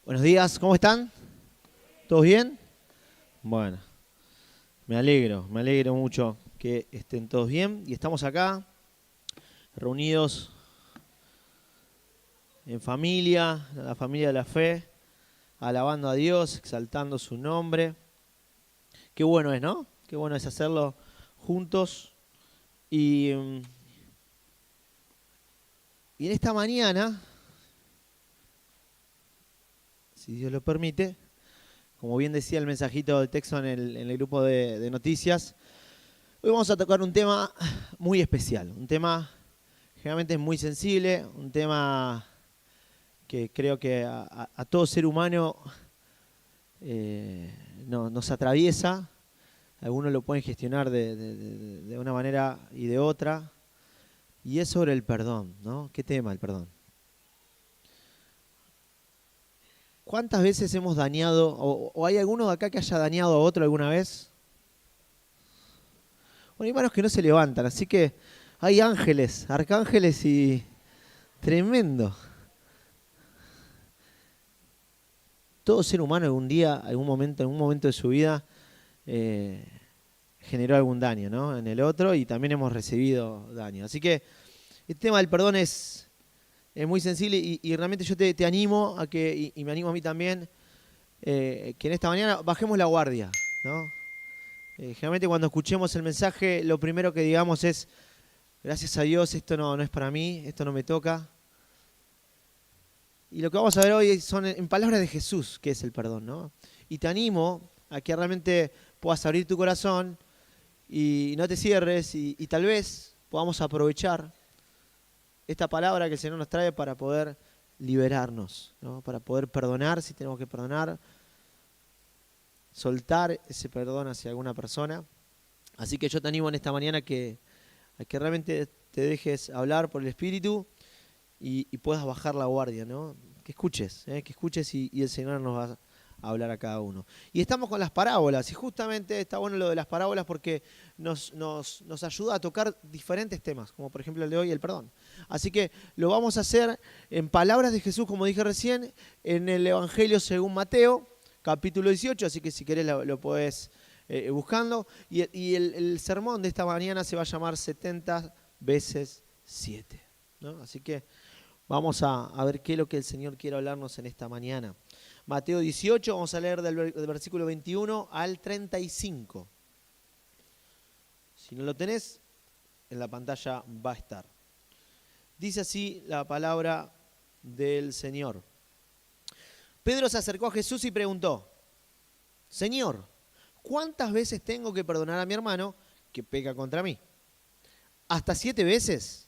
Buenos días, ¿cómo están? ¿Todos bien? Bueno, me alegro mucho que estén todos bien y estamos acá reunidos en familia, la familia de la fe, alabando a Dios, exaltando su nombre. Qué bueno es, ¿no? Qué bueno es hacerlo juntos y, y en esta mañana, si Dios lo permite, como bien decía el mensajito de texto en el grupo de noticias, hoy vamos a tocar un tema muy especial, un tema generalmente muy sensible, un tema que creo que a todo ser humano nos atraviesa. Algunos lo pueden gestionar de una manera y de otra. Y es sobre el perdón, ¿no? ¿Qué tema el perdón? ¿Cuántas veces hemos dañado, o hay alguno de acá que haya dañado a otro alguna vez? Bueno, hay manos que no se levantan, así que hay ángeles, arcángeles y tremendo. Todo ser humano algún día, algún momento, en algún momento de su vida, eh, generó algún daño, ¿no? En el otro y también hemos recibido daño. Así que el tema del perdón es muy sensible y realmente yo te animo a que, y me animo a mí también, que en esta mañana bajemos la guardia, ¿no? Generalmente cuando escuchemos el mensaje, lo primero que digamos es, gracias a Dios, esto no es para mí, esto no me toca. Y lo que vamos a ver hoy son en palabras de Jesús, que es el perdón, ¿no? Y te animo a que realmente puedas abrir tu corazón y no te cierres y tal vez podamos aprovechar esta palabra que el Señor nos trae para poder liberarnos, ¿no? Para poder perdonar si tenemos que perdonar, soltar ese perdón hacia alguna persona. Así que yo te animo en esta mañana a que realmente te dejes hablar por el Espíritu y puedas bajar la guardia, ¿no? Que escuches y el Señor nos va a hablar a cada uno. Y estamos con las parábolas, y justamente está bueno lo de las parábolas porque nos ayuda a tocar diferentes temas, como por ejemplo el de hoy, el perdón. Así que lo vamos a hacer en palabras de Jesús, como dije recién, en el Evangelio según Mateo, capítulo 18, así que si querés lo podés buscando. Y el sermón de esta mañana se va a llamar 70 veces 7, ¿no? Así que vamos a ver qué es lo que el Señor quiere hablarnos en esta mañana. Mateo 18, vamos a leer del versículo 21 al 35. Si no lo tenés, en la pantalla va a estar. Dice así la palabra del Señor. Pedro se acercó a Jesús y preguntó, Señor, ¿cuántas veces tengo que perdonar a mi hermano que peca contra mí? ¿Hasta 7 veces?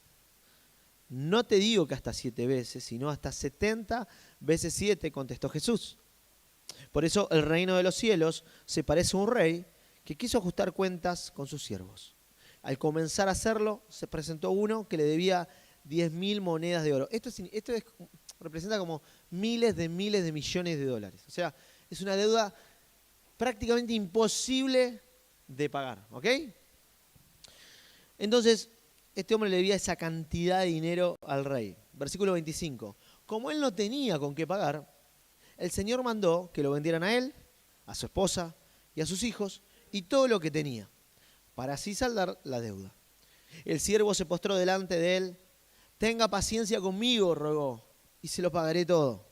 No te digo que hasta 7 veces, sino hasta 70 veces 7, contestó Jesús. Por eso el reino de los cielos se parece a un rey que quiso ajustar cuentas con sus siervos. Al comenzar a hacerlo, se presentó uno que le debía 10.000 monedas de oro. Representa como miles de millones de dólares. O sea, es una deuda prácticamente imposible de pagar, ¿ok? Entonces, este hombre le debía esa cantidad de dinero al rey. Versículo 25. Como él no tenía con qué pagar, el Señor mandó que lo vendieran a él, a su esposa y a sus hijos y todo lo que tenía, para así saldar la deuda. El siervo se postró delante de él. Tenga paciencia conmigo, rogó, y se lo pagaré todo.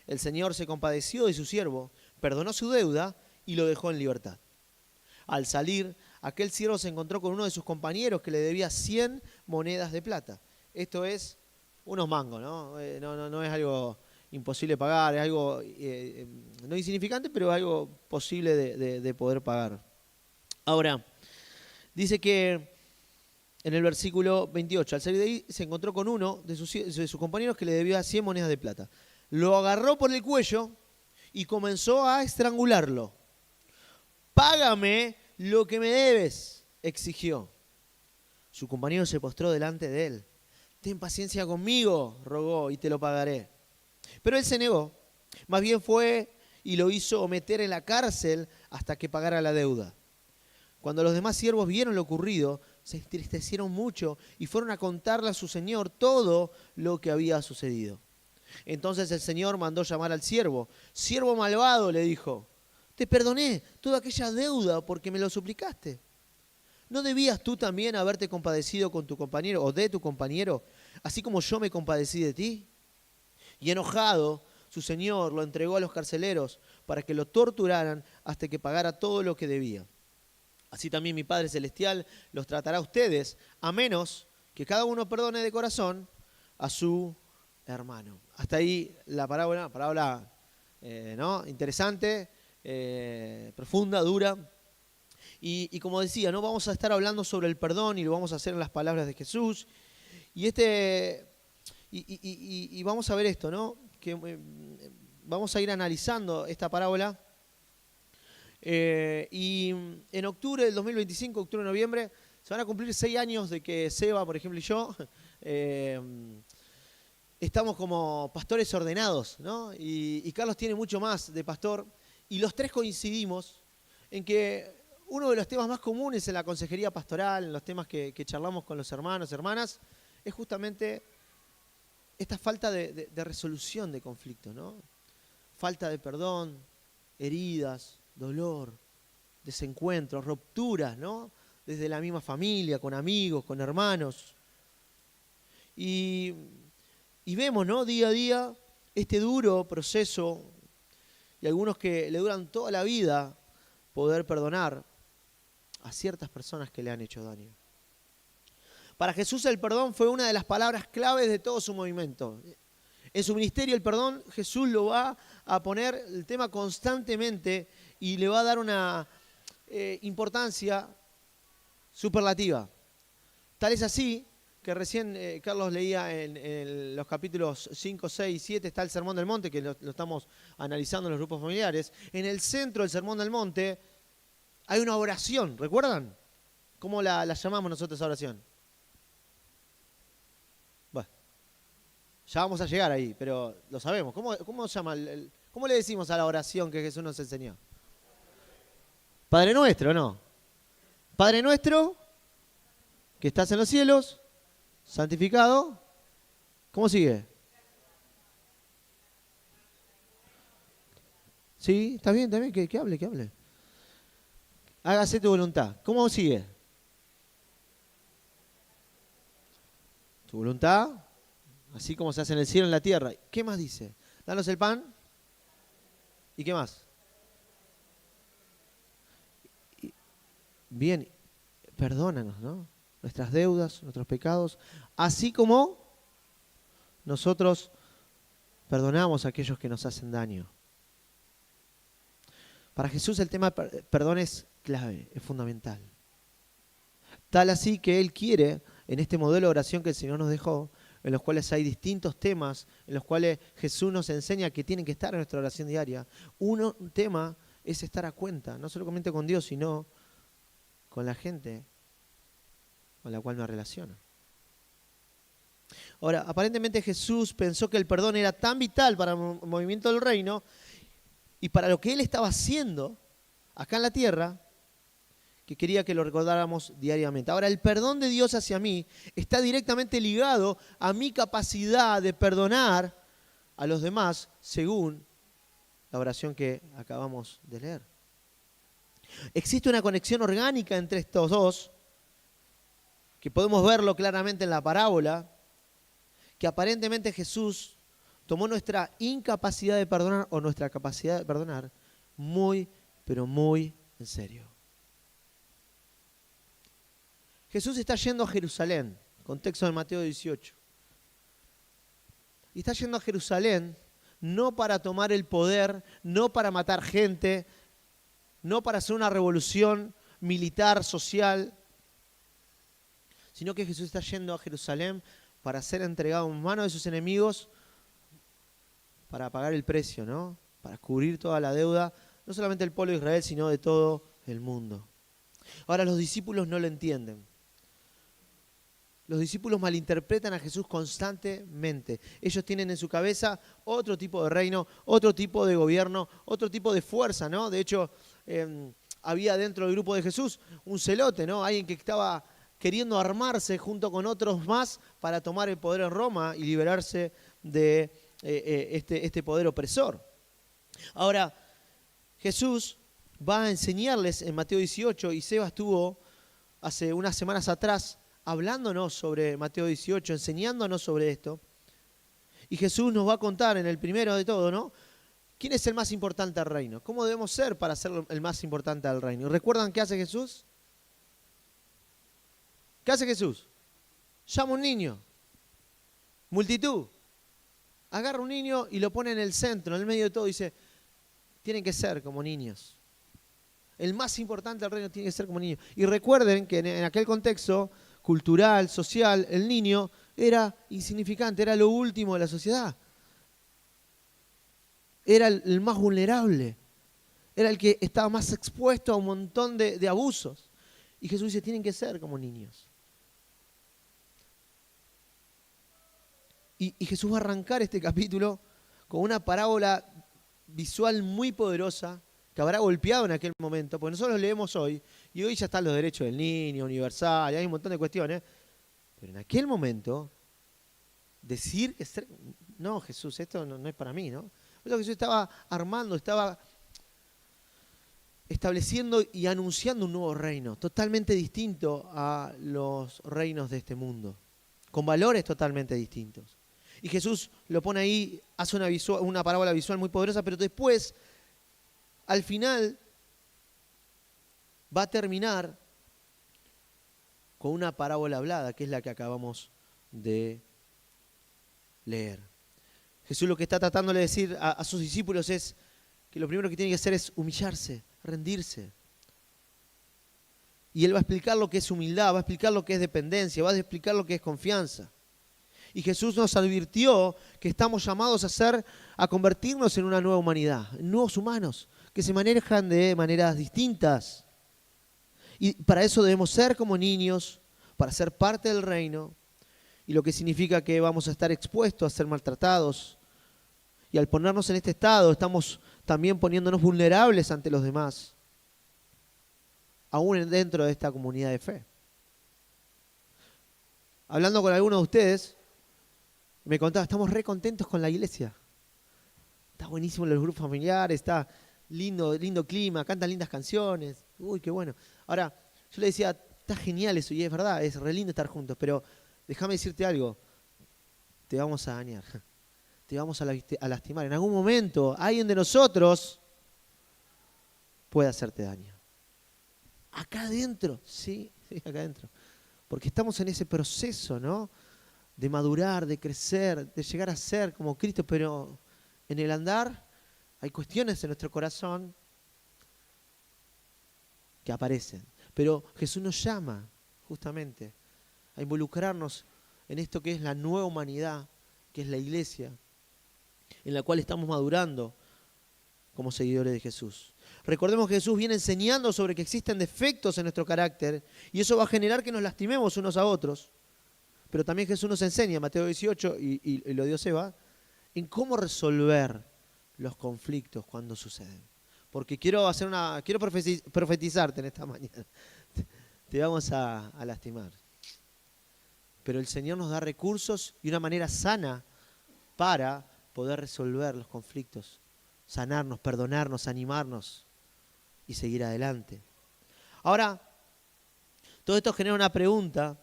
El Señor se compadeció de su siervo, perdonó su deuda y lo dejó en libertad. Al salir, aquel siervo se encontró con uno de sus compañeros que le debía 100 monedas de plata. Esto es unos mangos, ¿no? No es algo imposible pagar, es algo no insignificante, pero algo posible de poder pagar. Ahora, dice que en el versículo 28, al salir de ahí, se encontró con uno de sus compañeros que le debía 100 monedas de plata. Lo agarró por el cuello y comenzó a estrangularlo. Págame lo que me debes, exigió. Su compañero se postró delante de él. Ten paciencia conmigo, rogó, y te lo pagaré. Pero él se negó. Más bien fue y lo hizo meter en la cárcel hasta que pagara la deuda. Cuando los demás siervos vieron lo ocurrido, se entristecieron mucho y fueron a contarle a su señor todo lo que había sucedido. Entonces el Señor mandó llamar al siervo. Siervo malvado, le dijo, te perdoné toda aquella deuda porque me lo suplicaste. ¿No debías tú también haberte compadecido con tu compañero o de tu compañero, así como yo me compadecí de ti? Y enojado, su señor lo entregó a los carceleros para que lo torturaran hasta que pagara todo lo que debía. Así también mi Padre Celestial los tratará a ustedes, a menos que cada uno perdone de corazón a su hermano. Hasta ahí la parábola ¿no? Interesante, profunda, dura. Y como decía, ¿no? Vamos a estar hablando sobre el perdón y lo vamos a hacer en las palabras de Jesús. Y vamos a ver esto, ¿no? Que vamos a ir analizando esta parábola. Y en octubre del 2025, octubre-noviembre, se van a cumplir 6 años de que Seba, por ejemplo, y yo estamos como pastores ordenados, ¿no? Y Carlos tiene mucho más de pastor. Y los tres coincidimos en que uno de los temas más comunes en la consejería pastoral, en los temas que charlamos con los hermanos, hermanas, es justamente esta falta de resolución de conflictos, ¿no? Falta de perdón, heridas, dolor, desencuentros, rupturas, ¿no? Desde la misma familia, con amigos, con hermanos. Y vemos, ¿no? Día a día este duro proceso, y algunos que le duran toda la vida poder perdonar a ciertas personas que le han hecho daño. Para Jesús el perdón fue una de las palabras claves de todo su movimiento. En su ministerio el perdón Jesús lo va a poner el tema constantemente y le va a dar una importancia superlativa. Tal es así que recién Carlos leía en los capítulos 5, 6 y 7 está el Sermón del Monte, que lo estamos analizando en los grupos familiares. En el centro del Sermón del Monte hay una oración, ¿recuerdan? ¿Cómo la llamamos nosotros a oración? Bueno, ya vamos a llegar ahí, pero lo sabemos. ¿Cómo le decimos a la oración que Jesús nos enseñó? Padre nuestro, ¿no? Padre nuestro, que estás en los cielos, santificado. ¿Cómo sigue? Sí, está bien, que hable. Hágase tu voluntad. ¿Cómo sigue? Tu voluntad, así como se hace en el cielo, en la tierra. ¿Qué más dice? Danos el pan. ¿Y qué más? Bien, perdónanos, ¿no? Nuestras deudas, nuestros pecados, así como nosotros perdonamos a aquellos que nos hacen daño. Para Jesús el tema perdón es clave, es fundamental. Tal así que Él quiere, en este modelo de oración que el Señor nos dejó, en los cuales hay distintos temas, en los cuales Jesús nos enseña que tienen que estar en nuestra oración diaria. Un tema es estar a cuenta, no solamente con Dios, sino con la gente con la cual me relaciono. Ahora, aparentemente Jesús pensó que el perdón era tan vital para el movimiento del reino y para lo que Él estaba haciendo acá en la tierra, que quería que lo recordáramos diariamente. Ahora, el perdón de Dios hacia mí está directamente ligado a mi capacidad de perdonar a los demás según la oración que acabamos de leer. Existe una conexión orgánica entre estos dos, que podemos verlo claramente en la parábola, que aparentemente Jesús tomó nuestra incapacidad de perdonar o nuestra capacidad de perdonar muy, pero muy en serio. Jesús está yendo a Jerusalén, contexto de Mateo 18. Y está yendo a Jerusalén no para tomar el poder, no para matar gente, no para hacer una revolución militar, social, sino que Jesús está yendo a Jerusalén para ser entregado en manos de sus enemigos, para pagar el precio, ¿no? Para cubrir toda la deuda, no solamente del pueblo de Israel, sino de todo el mundo. Ahora los discípulos no lo entienden. Los discípulos malinterpretan a Jesús constantemente. Ellos tienen en su cabeza otro tipo de reino, otro tipo de gobierno, otro tipo de fuerza, ¿no? De hecho, había dentro del grupo de Jesús un celote, ¿no? Alguien que estaba queriendo armarse junto con otros más para tomar el poder en Roma y liberarse de este poder opresor. Ahora, Jesús va a enseñarles en Mateo 18, y Seba estuvo hace unas semanas atrás hablándonos sobre Mateo 18, enseñándonos sobre esto. Y Jesús nos va a contar en el primero de todo, ¿no? ¿Quién es el más importante del reino? ¿Cómo debemos ser para ser el más importante del reino? ¿Y recuerdan qué hace Jesús? ¿Qué hace Jesús? Llama a un niño. Multitud. Agarra un niño y lo pone en el centro, en el medio de todo, y dice, tienen que ser como niños. El más importante del reino tiene que ser como niño. Y recuerden que en aquel contexto cultural, social, el niño era insignificante, era lo último de la sociedad. Era el más vulnerable. Era el que estaba más expuesto a un montón de abusos. Y Jesús dice, tienen que ser como niños. Y Jesús va a arrancar este capítulo con una parábola visual muy poderosa que habrá golpeado en aquel momento, porque nosotros leemos hoy, y hoy ya están los derechos del niño, universal, y hay un montón de cuestiones, pero en aquel momento, decir que ser... No, Jesús, esto no es para mí, ¿no? Pero Jesús estaba armando, estaba estableciendo y anunciando un nuevo reino, totalmente distinto a los reinos de este mundo, con valores totalmente distintos. Y Jesús lo pone ahí, hace una parábola visual muy poderosa, pero después, al final, va a terminar con una parábola hablada, que es la que acabamos de leer. Jesús lo que está tratando de decir a sus discípulos es que lo primero que tienen que hacer es humillarse, rendirse. Y Él va a explicar lo que es humildad, va a explicar lo que es dependencia, va a explicar lo que es confianza. Y Jesús nos advirtió que estamos llamados a convertirnos en una nueva humanidad, en nuevos humanos, que se manejan de maneras distintas. Y para eso debemos ser como niños, para ser parte del reino, y lo que significa que vamos a estar expuestos a ser maltratados. Y al ponernos en este estado, estamos también poniéndonos vulnerables ante los demás, aún dentro de esta comunidad de fe. Hablando con algunos de ustedes, me contaba, estamos re contentos con la iglesia. Está buenísimo los grupos familiares, está lindo clima, cantan lindas canciones. Uy, qué bueno. Ahora, yo le decía, está genial eso, y es verdad, es re lindo estar juntos, pero déjame decirte algo, te vamos a dañar, te vamos a lastimar. En algún momento, alguien de nosotros puede hacerte daño. Acá adentro, sí, acá adentro. Porque estamos en ese proceso, ¿no? De madurar, de crecer, de llegar a ser como Cristo, pero en el andar hay cuestiones en nuestro corazón que aparecen. Pero Jesús nos llama justamente a involucrarnos en esto que es la nueva humanidad, que es la iglesia, en la cual estamos madurando como seguidores de Jesús. Recordemos que Jesús viene enseñando sobre que existen defectos en nuestro carácter y eso va a generar que nos lastimemos unos a otros. Pero también Jesús nos enseña, Mateo 18, y lo dio Seba, en cómo resolver los conflictos cuando suceden. Porque quiero profetizarte en esta mañana. Te vamos a lastimar. Pero el Señor nos da recursos y una manera sana para poder resolver los conflictos, sanarnos, perdonarnos, animarnos y seguir adelante. Ahora, todo esto genera una pregunta.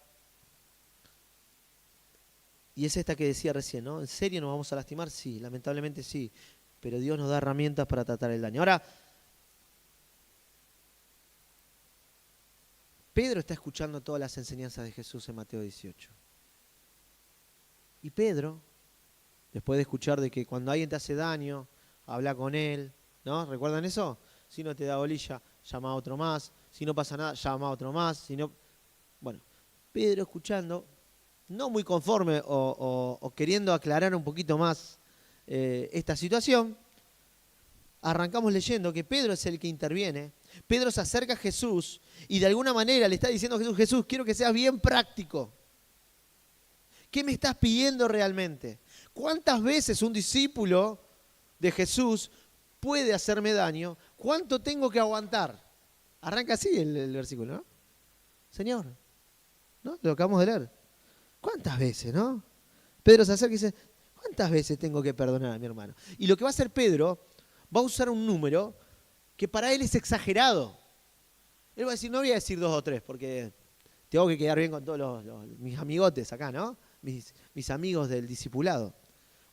Y es esta que decía recién, ¿no? ¿En serio nos vamos a lastimar? Sí, lamentablemente sí. Pero Dios nos da herramientas para tratar el daño. Ahora, Pedro está escuchando todas las enseñanzas de Jesús en Mateo 18. Y Pedro, después de escuchar de que cuando alguien te hace daño, habla con él, ¿no? ¿Recuerdan eso? Si no te da bolilla, llama a otro más. Si no pasa nada, llama a otro más. Si no... Bueno, Pedro escuchando, no muy conforme o queriendo aclarar un poquito más esta situación, arrancamos leyendo que Pedro es el que interviene. Pedro se acerca a Jesús y de alguna manera le está diciendo a Jesús, Jesús, quiero que seas bien práctico. ¿Qué me estás pidiendo realmente? ¿Cuántas veces un discípulo de Jesús puede hacerme daño? ¿Cuánto tengo que aguantar? Arranca así el versículo, ¿no? Señor, ¿no? Lo acabamos de leer. ¿Cuántas veces, no? Pedro se acerca y dice, ¿cuántas veces tengo que perdonar a mi hermano? Y lo que va a hacer Pedro, va a usar un número que para él es exagerado. Él va a decir, no voy a decir 2 o 3, porque tengo que quedar bien con todos mis amigotes acá, ¿no? Mis amigos del discipulado.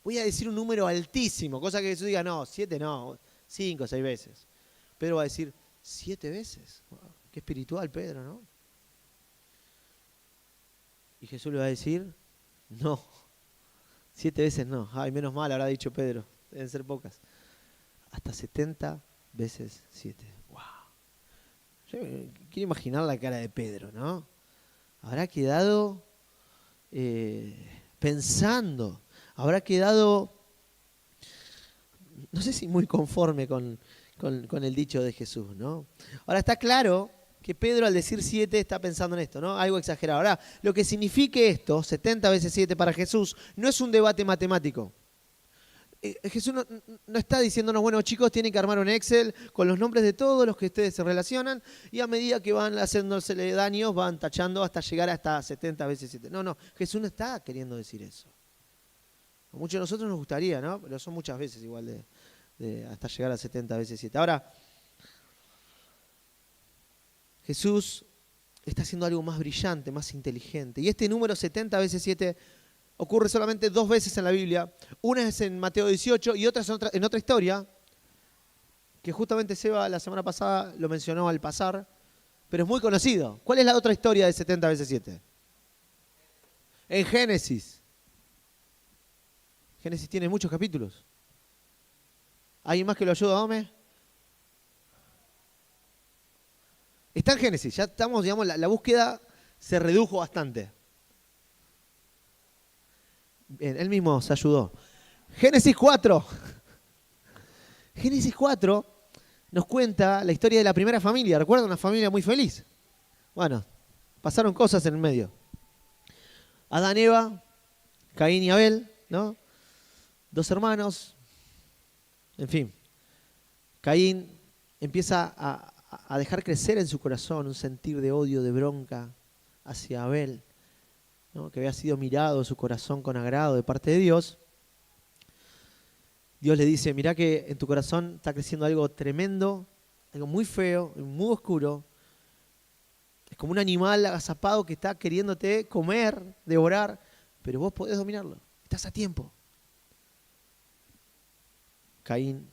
Voy a decir un número altísimo, cosa que Jesús diga, no, 7 no, 5 o 6 veces. Pedro va a decir, 7 veces. Wow, qué espiritual Pedro, ¿no? Y Jesús le va a decir, no, 7 veces no. Ay, menos mal, habrá dicho Pedro, deben ser pocas. Hasta 70 veces 7. Wow. Yo quiero imaginar la cara de Pedro, ¿no? Habrá quedado pensando, habrá quedado, no sé si muy conforme con el dicho de Jesús, ¿no? Ahora está claro que Pedro al decir 7 está pensando en esto, ¿no? Algo exagerado. Ahora, lo que signifique esto, 70 veces 7 para Jesús, no es un debate matemático. Jesús no está diciéndonos, bueno, chicos, tienen que armar un Excel con los nombres de todos los que ustedes se relacionan y a medida que van haciéndosele daños, van tachando hasta llegar hasta 70 veces 7. No, Jesús no está queriendo decir eso. A muchos de nosotros nos gustaría, ¿no? Pero son muchas veces igual de hasta llegar a 70 veces 7. Ahora, Jesús está haciendo algo más brillante, más inteligente. Y este número 70 veces 7 ocurre solamente 2 veces en la Biblia. Una es en Mateo 18 y otra es en otra historia, que justamente Seba la semana pasada lo mencionó al pasar, pero es muy conocido. ¿Cuál es la otra historia de 70 veces 7? En Génesis. Génesis tiene muchos capítulos. ¿Alguien más que lo ayuda, Ome? Está en Génesis, ya estamos, digamos, la búsqueda se redujo bastante. Bien, él mismo se ayudó. Génesis 4. Génesis 4 nos cuenta la historia de la primera familia. ¿Recuerdan? Una familia muy feliz. Bueno, pasaron cosas en el medio. Adán, Eva, Caín y Abel, ¿no? 2 hermanos. En fin, Caín empieza a dejar crecer en su corazón un sentir de odio, de bronca hacia Abel, ¿no? Que había sido mirado su corazón con agrado de parte de Dios. Dios le dice, mirá que en tu corazón está creciendo algo tremendo, algo muy feo, muy oscuro. Es como un animal agazapado que está queriéndote comer, devorar, pero vos podés dominarlo. Estás a tiempo. Caín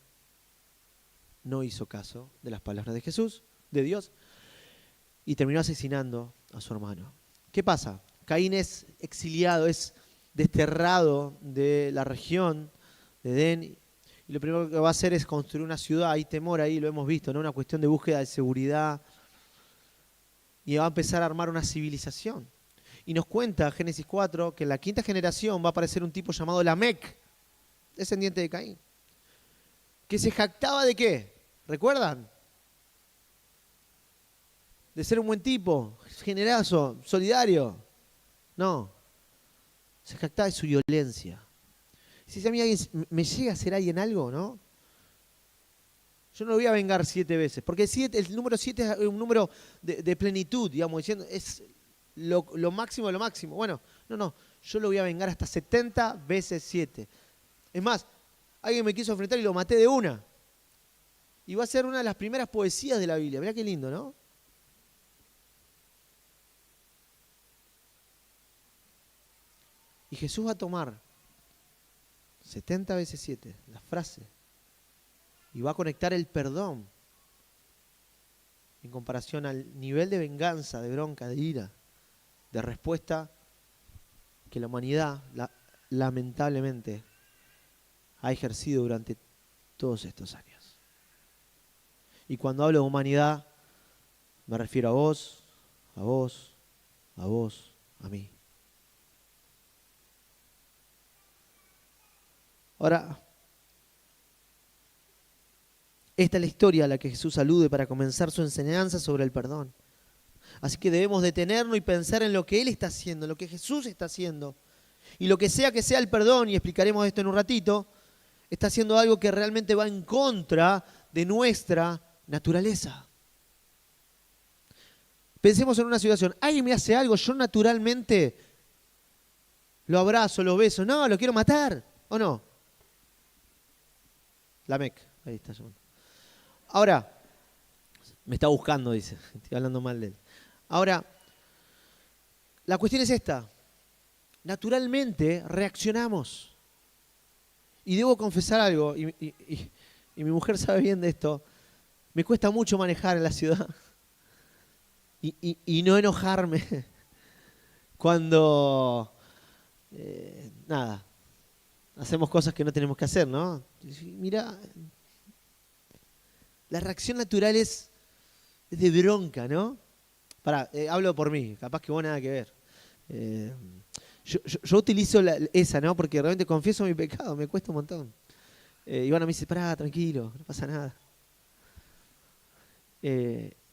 no hizo caso de las palabras de Jesús, de Dios, y terminó asesinando a su hermano. ¿Qué pasa? Caín es exiliado, es desterrado de la región de Edén, y lo primero que va a hacer es construir una ciudad. Hay temor ahí, lo hemos visto, ¿no? Una cuestión de búsqueda de seguridad, y va a empezar a armar una civilización. Y nos cuenta Génesis 4 que en la 5ª generación va a aparecer un tipo llamado Lamec, descendiente de Caín, que se jactaba ¿de qué? ¿Recuerdan? De ser un buen tipo, generoso, solidario. No, se jactaba de su violencia. Si a mí alguien me llega a hacer alguien algo, ¿no? Yo no lo voy a vengar 7 veces, porque el número 7 es un número de plenitud, digamos, diciendo, es lo máximo de lo máximo. Bueno, no, yo lo voy a vengar hasta 70 veces 7. Es más, alguien me quiso enfrentar y lo maté de una. Y va a ser una de las primeras poesías de la Biblia. Mirá qué lindo, ¿no? Y Jesús va a tomar 70 veces 7, la frase, y va a conectar el perdón en comparación al nivel de venganza, de bronca, de ira, de respuesta que la humanidad lamentablemente ha ejercido durante todos estos años. Y cuando hablo de humanidad, me refiero a vos, a vos, a vos, a mí. Ahora, esta es la historia a la que Jesús alude para comenzar su enseñanza sobre el perdón. Así que debemos detenernos y pensar en lo que Él está haciendo, en lo que Jesús está haciendo. Y lo que sea el perdón, y explicaremos esto en un ratito, está haciendo algo que realmente va en contra de nuestra naturaleza. Pensemos en una situación, alguien me hace algo, yo naturalmente lo abrazo, lo beso, no, lo quiero matar. ¿O no? Lamec, ahí está. Ahora, me está buscando, dice. Estoy hablando mal de él. Ahora, la cuestión es esta. Naturalmente reaccionamos. Y debo confesar algo, y mi mujer sabe bien de esto. Me cuesta mucho manejar en la ciudad y no enojarme cuando, nada, hacemos cosas que no tenemos que hacer, ¿no? Mira, la reacción natural es de bronca, ¿no? Pará, hablo por mí, capaz que vos nada que ver. Yo utilizo esa, ¿no? Porque realmente confieso mi pecado, me cuesta un montón. Ivana me dice, pará, tranquilo, no pasa nada.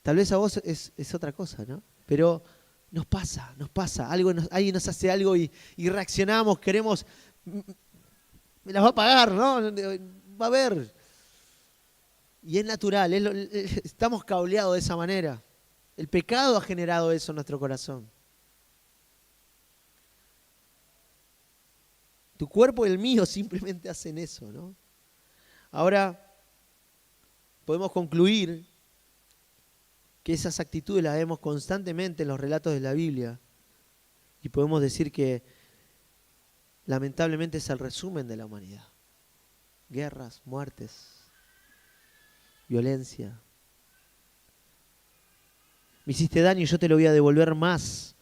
Tal vez a vos es otra cosa, ¿no? Pero nos pasa, alguien nos hace algo y reaccionamos, queremos, me las va a pagar, ¿no? Va a haber. Y es natural, estamos cableados de esa manera. El pecado ha generado eso en nuestro corazón. Tu cuerpo y el mío simplemente hacen eso, ¿no? Ahora, podemos concluir que esas actitudes las vemos constantemente en los relatos de la Biblia y podemos decir que lamentablemente es el resumen de la humanidad. Guerras, muertes, violencia. Me hiciste daño y yo te lo voy a devolver más.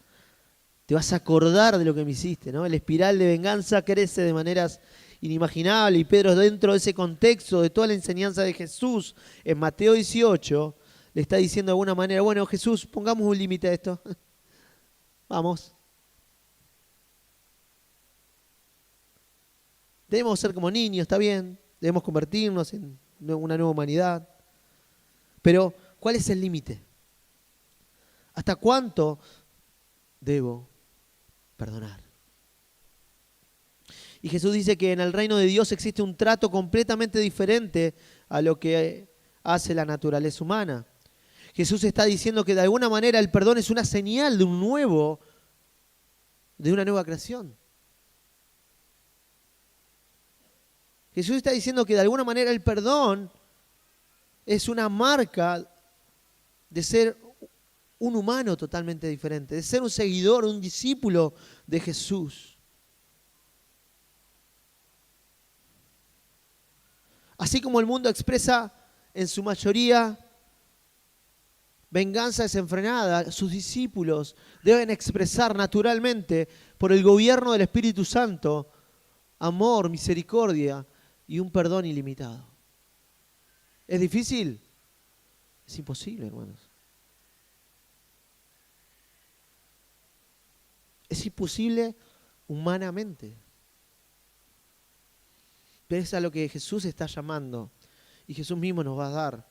Te vas a acordar de lo que me hiciste, ¿no? El espiral de venganza crece de maneras inimaginables y Pedro, dentro de ese contexto de toda la enseñanza de Jesús en Mateo 18, le está diciendo de alguna manera, bueno, Jesús, pongamos un límite a esto. Vamos. Debemos ser como niños, está bien. Debemos convertirnos en una nueva humanidad. Pero, ¿cuál es el límite? ¿Hasta cuánto debo perdonar? Y Jesús dice que en el reino de Dios existe un trato completamente diferente a lo que hace la naturaleza humana. Jesús está diciendo que de alguna manera el perdón es una señal de una nueva creación. Jesús está diciendo que de alguna manera el perdón es una marca de ser un humano totalmente diferente, de ser un seguidor, un discípulo de Jesús. Así como el mundo expresa en su mayoría venganza desenfrenada, sus discípulos deben expresar naturalmente por el gobierno del Espíritu Santo amor, misericordia y un perdón ilimitado. ¿Es difícil? Es imposible, hermanos. Es imposible humanamente. Pero es a lo que Jesús está llamando. Y Jesús mismo nos va a dar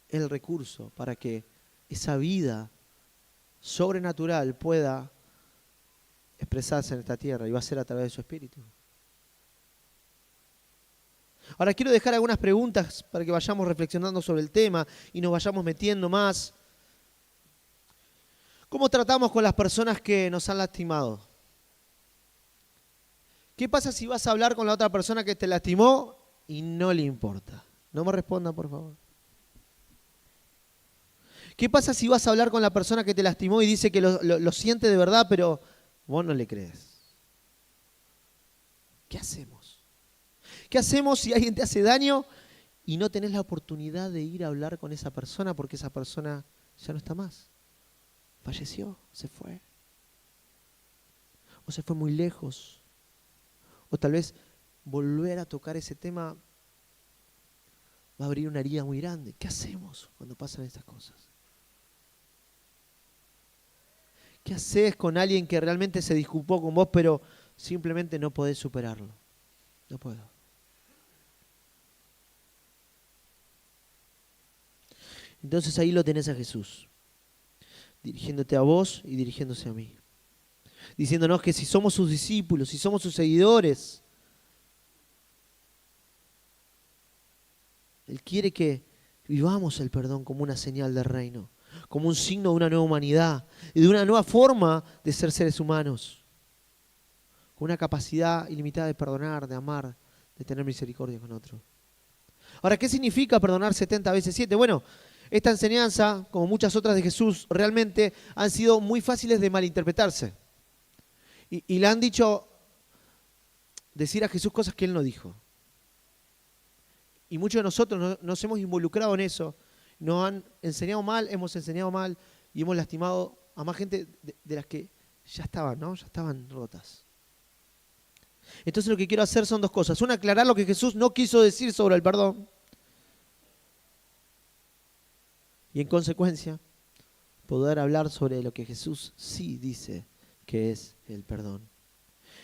el recurso para que esa vida sobrenatural pueda expresarse en esta tierra. Y va a ser a través de su Espíritu. Ahora quiero dejar algunas preguntas para que vayamos reflexionando sobre el tema y nos vayamos metiendo más. ¿Cómo tratamos con las personas que nos han lastimado? ¿Qué pasa si vas a hablar con la otra persona que te lastimó y no le importa? No me respondan, por favor. ¿Qué pasa si vas a hablar con la persona que te lastimó y dice que lo siente de verdad, pero vos no le crees? ¿Qué hacemos? ¿Qué hacemos si alguien te hace daño y no tenés la oportunidad de ir a hablar con esa persona porque esa persona ya no está más? Falleció, se fue. O se fue muy lejos. O tal vez volver a tocar ese tema va a abrir una herida muy grande. ¿Qué hacemos cuando pasan estas cosas? ¿Qué haces con alguien que realmente se disculpó con vos, pero simplemente no podés superarlo? No puedo. Entonces ahí lo tenés a Jesús, dirigiéndote a vos y dirigiéndose a mí. Diciéndonos que si somos sus discípulos, si somos sus seguidores, Él quiere que vivamos el perdón como una señal del reino, como un signo de una nueva humanidad y de una nueva forma de ser seres humanos. con una capacidad ilimitada de perdonar, de amar, de tener misericordia con otro. Ahora, ¿qué significa perdonar 70 veces 7? Bueno, esta enseñanza, como muchas otras de Jesús, realmente han sido muy fáciles de malinterpretarse. Y le han dicho decir a Jesús cosas que Él no dijo. Y muchos de nosotros nos hemos involucrado en eso. Nos han enseñado mal, hemos enseñado mal y hemos lastimado a más gente de las que ya estaban, ¿no? Ya estaban rotas. Entonces lo que quiero hacer son dos cosas. Una, aclarar lo que Jesús no quiso decir sobre el perdón. Y en consecuencia, poder hablar sobre lo que Jesús sí dice que es el perdón.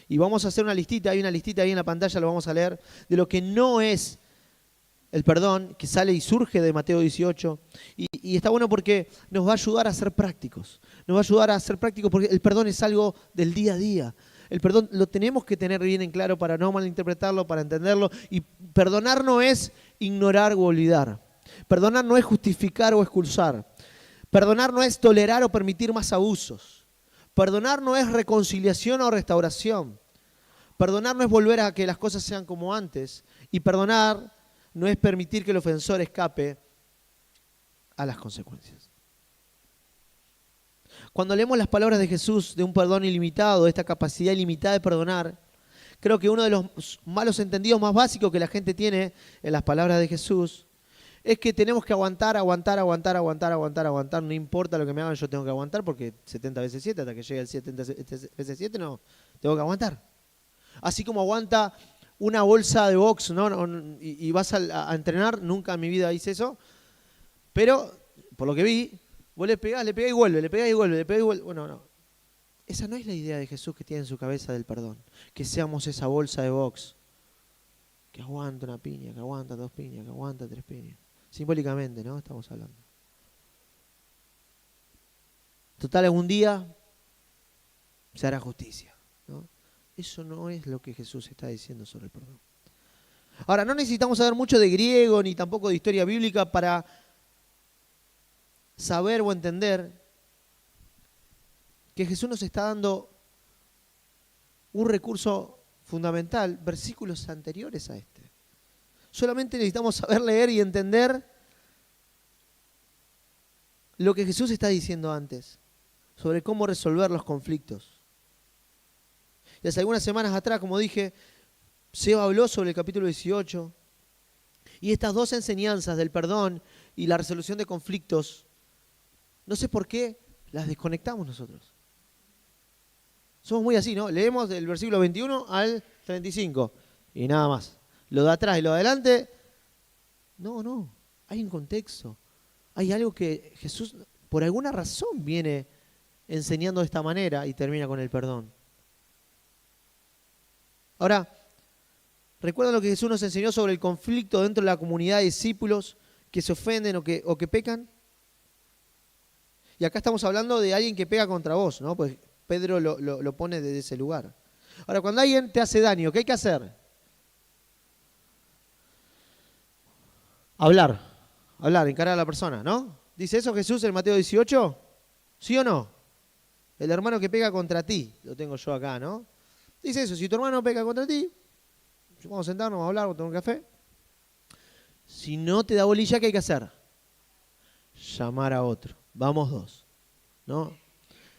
Y vamos a hacer una listita, hay una listita ahí en la pantalla, lo vamos a leer, de lo que no es el perdón, que sale y surge de Mateo 18. Y está bueno porque nos va a ayudar a ser prácticos. Nos va a ayudar a ser prácticos porque el perdón es algo del día a día. El perdón lo tenemos que tener bien en claro para no malinterpretarlo, para entenderlo. Y perdonar no es ignorar o olvidar. Perdonar no es justificar o expulsar. Perdonar no es tolerar o permitir más abusos. Perdonar no es reconciliación o restauración. Perdonar no es volver a que las cosas sean como antes. Y perdonar no es permitir que el ofensor escape a las consecuencias. Cuando leemos las palabras de Jesús de un perdón ilimitado, de esta capacidad ilimitada de perdonar, creo que uno de los malos entendidos más básicos que la gente tiene en las palabras de Jesús es que tenemos que aguantar, no importa lo que me hagan, yo tengo que aguantar porque 70 veces 7, hasta que llegue el 70 veces 7, no, tengo que aguantar. Así como aguanta una bolsa de box, ¿no? Y vas a entrenar, nunca en mi vida hice eso, pero por lo que vi, vos le pegás y vuelve, le pegás y vuelve. Bueno, no. Esa no es la idea de Jesús que tiene en su cabeza del perdón, que seamos esa bolsa de box, que aguanta una piña, que aguanta 2 piñas, que aguanta 3 piñas. Simbólicamente, ¿no? Estamos hablando. Total, algún día se hará justicia, ¿no? Eso no es lo que Jesús está diciendo sobre el perdón. Ahora, no necesitamos saber mucho de griego ni tampoco de historia bíblica para saber o entender que Jesús nos está dando un recurso fundamental, versículos anteriores a este. Solamente necesitamos saber leer y entender lo que Jesús está diciendo antes sobre cómo resolver los conflictos. Y hace algunas semanas atrás, como dije, Seba habló sobre el capítulo 18 y estas dos enseñanzas del perdón y la resolución de conflictos, no sé por qué las desconectamos nosotros. Somos muy así, ¿no? Leemos del versículo 21 al 35 y nada más. Lo de atrás y lo de adelante, no, hay un contexto. Hay algo que Jesús, por alguna razón, viene enseñando de esta manera y termina con el perdón. Ahora, ¿recuerdan lo que Jesús nos enseñó sobre el conflicto dentro de la comunidad de discípulos que se ofenden o que pecan? Y acá estamos hablando de alguien que pega contra vos, ¿no? Pues Pedro lo pone desde ese lugar. Ahora, cuando alguien te hace daño, ¿qué hay que hacer? Hablar, encarar a la persona, ¿no? ¿Dice eso Jesús en Mateo 18? ¿Sí o no? El hermano que pega contra ti, lo tengo yo acá, ¿no? Dice eso, si tu hermano pega contra ti, vamos a sentarnos, vamos a hablar, vamos a tomar un café. Si no te da bolilla, ¿qué hay que hacer? Llamar a otro. Vamos dos, ¿no?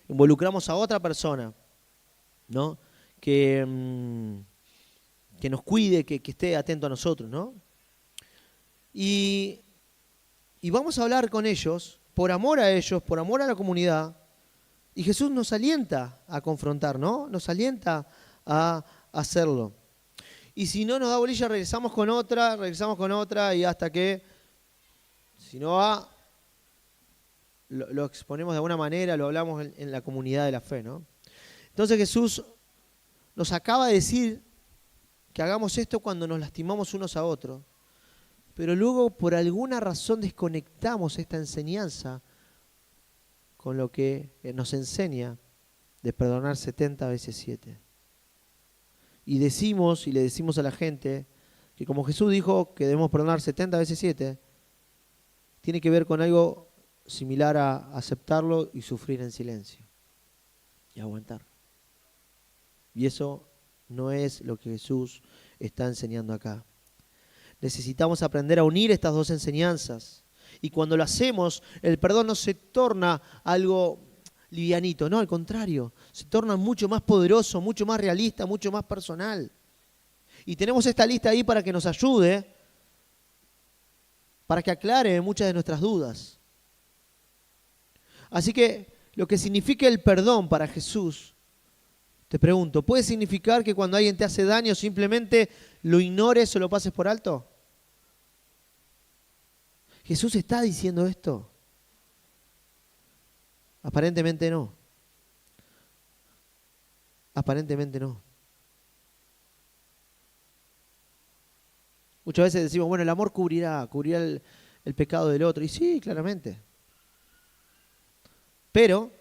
Involucramos a otra persona, ¿no? Que nos cuide, que esté atento a nosotros, ¿no? Y vamos a hablar con ellos, por amor a ellos, por amor a la comunidad. Y Jesús nos alienta a confrontar, ¿no? Nos alienta a hacerlo. Y si no nos da bolilla, regresamos con otra y hasta que, si no va, lo exponemos de alguna manera, lo hablamos en la comunidad de la fe, ¿no? Entonces Jesús nos acaba de decir que hagamos esto cuando nos lastimamos unos a otros, pero luego por alguna razón desconectamos esta enseñanza con lo que nos enseña de perdonar 70 veces 7. Y le decimos a la gente que como Jesús dijo que debemos perdonar 70 veces 7, tiene que ver con algo similar a aceptarlo y sufrir en silencio y aguantar. Y eso no es lo que Jesús está enseñando acá. Necesitamos aprender a unir estas dos enseñanzas. Y cuando lo hacemos, el perdón no se torna algo livianito, no, al contrario, se torna mucho más poderoso, mucho más realista, mucho más personal. Y tenemos esta lista ahí para que nos ayude, para que aclare muchas de nuestras dudas. Así que lo que significa el perdón para Jesús, te pregunto, ¿puede significar que cuando alguien te hace daño simplemente lo ignores o lo pases por alto? ¿Jesús está diciendo esto? Aparentemente no. Aparentemente no. Muchas veces decimos, bueno, el amor cubrirá el pecado del otro. Y sí, claramente. Pero,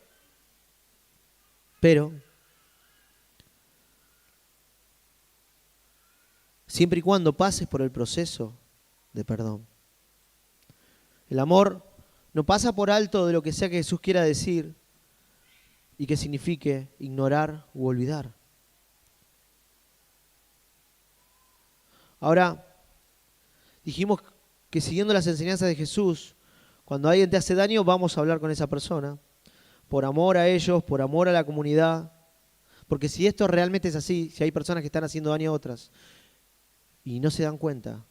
siempre y cuando pases por el proceso de perdón. El amor no pasa por alto de lo que sea que Jesús quiera decir y que signifique ignorar u olvidar. Ahora, dijimos que siguiendo las enseñanzas de Jesús, cuando alguien te hace daño, vamos a hablar con esa persona, por amor a ellos, por amor a la comunidad, porque si esto realmente es así, si hay personas que están haciendo daño a otras y no se dan cuenta,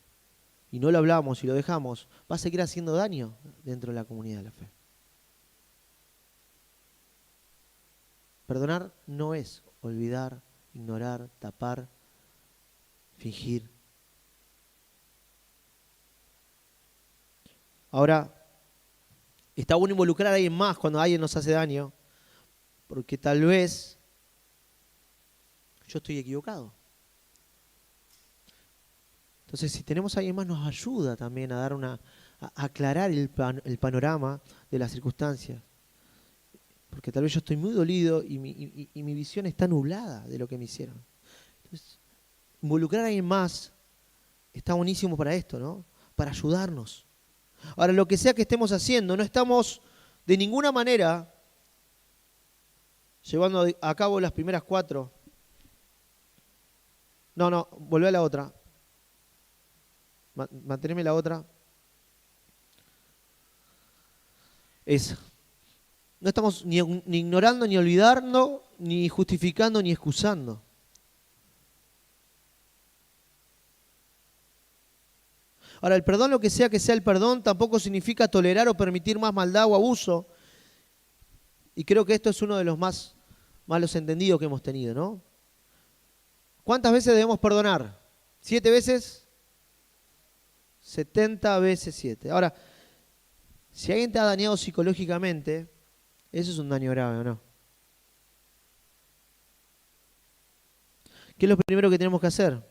y no lo hablamos y lo dejamos, va a seguir haciendo daño dentro de la comunidad de la fe. Perdonar no es olvidar, ignorar, tapar, fingir. Ahora, está bueno involucrar a alguien más cuando alguien nos hace daño, porque tal vez yo estoy equivocado. Entonces, si tenemos a alguien más, nos ayuda también a dar a aclarar el panorama de las circunstancias. Porque tal vez yo estoy muy dolido y mi visión está nublada de lo que me hicieron. Entonces, involucrar a alguien más está buenísimo para esto, ¿no? Para ayudarnos. Ahora, lo que sea que estemos haciendo, no estamos de ninguna manera llevando a cabo las primeras 4. No, volvé a la otra. Manteneme la otra. Esa. No estamos ni ignorando, ni olvidando, ni justificando, ni excusando. Ahora, el perdón, lo que sea el perdón, tampoco significa tolerar o permitir más maldad o abuso. Y creo que esto es uno de los más malos entendidos que hemos tenido, ¿no? ¿Cuántas veces debemos perdonar? ¿7 veces? 70 veces 7. Ahora, si alguien te ha dañado psicológicamente, eso es un daño grave, ¿o no? ¿Qué es lo primero que tenemos que hacer?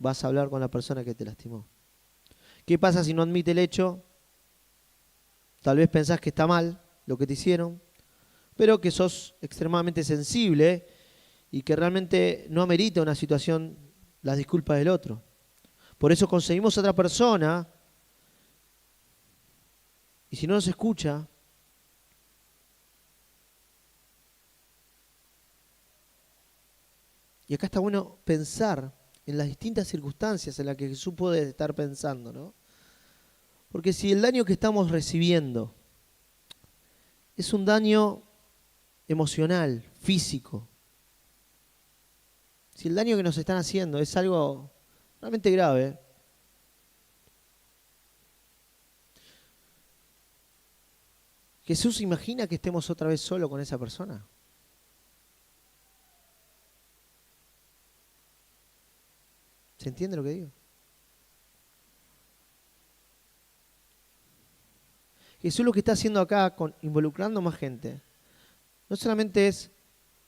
Vas a hablar con la persona que te lastimó. ¿Qué pasa si no admite el hecho? Tal vez pensás que está mal lo que te hicieron, pero que sos extremadamente sensible y que realmente no amerita una situación las disculpas del otro. Por eso conseguimos a otra persona y si no nos escucha, y acá está bueno pensar en las distintas circunstancias en las que Jesús puede estar pensando, ¿no? Porque si el daño que estamos recibiendo es un daño emocional, físico, si el daño que nos están haciendo es algo realmente grave, ¿Jesús imagina que estemos otra vez solo con esa persona? ¿Se entiende lo que digo? Jesús lo que está haciendo acá, involucrando más gente, no solamente es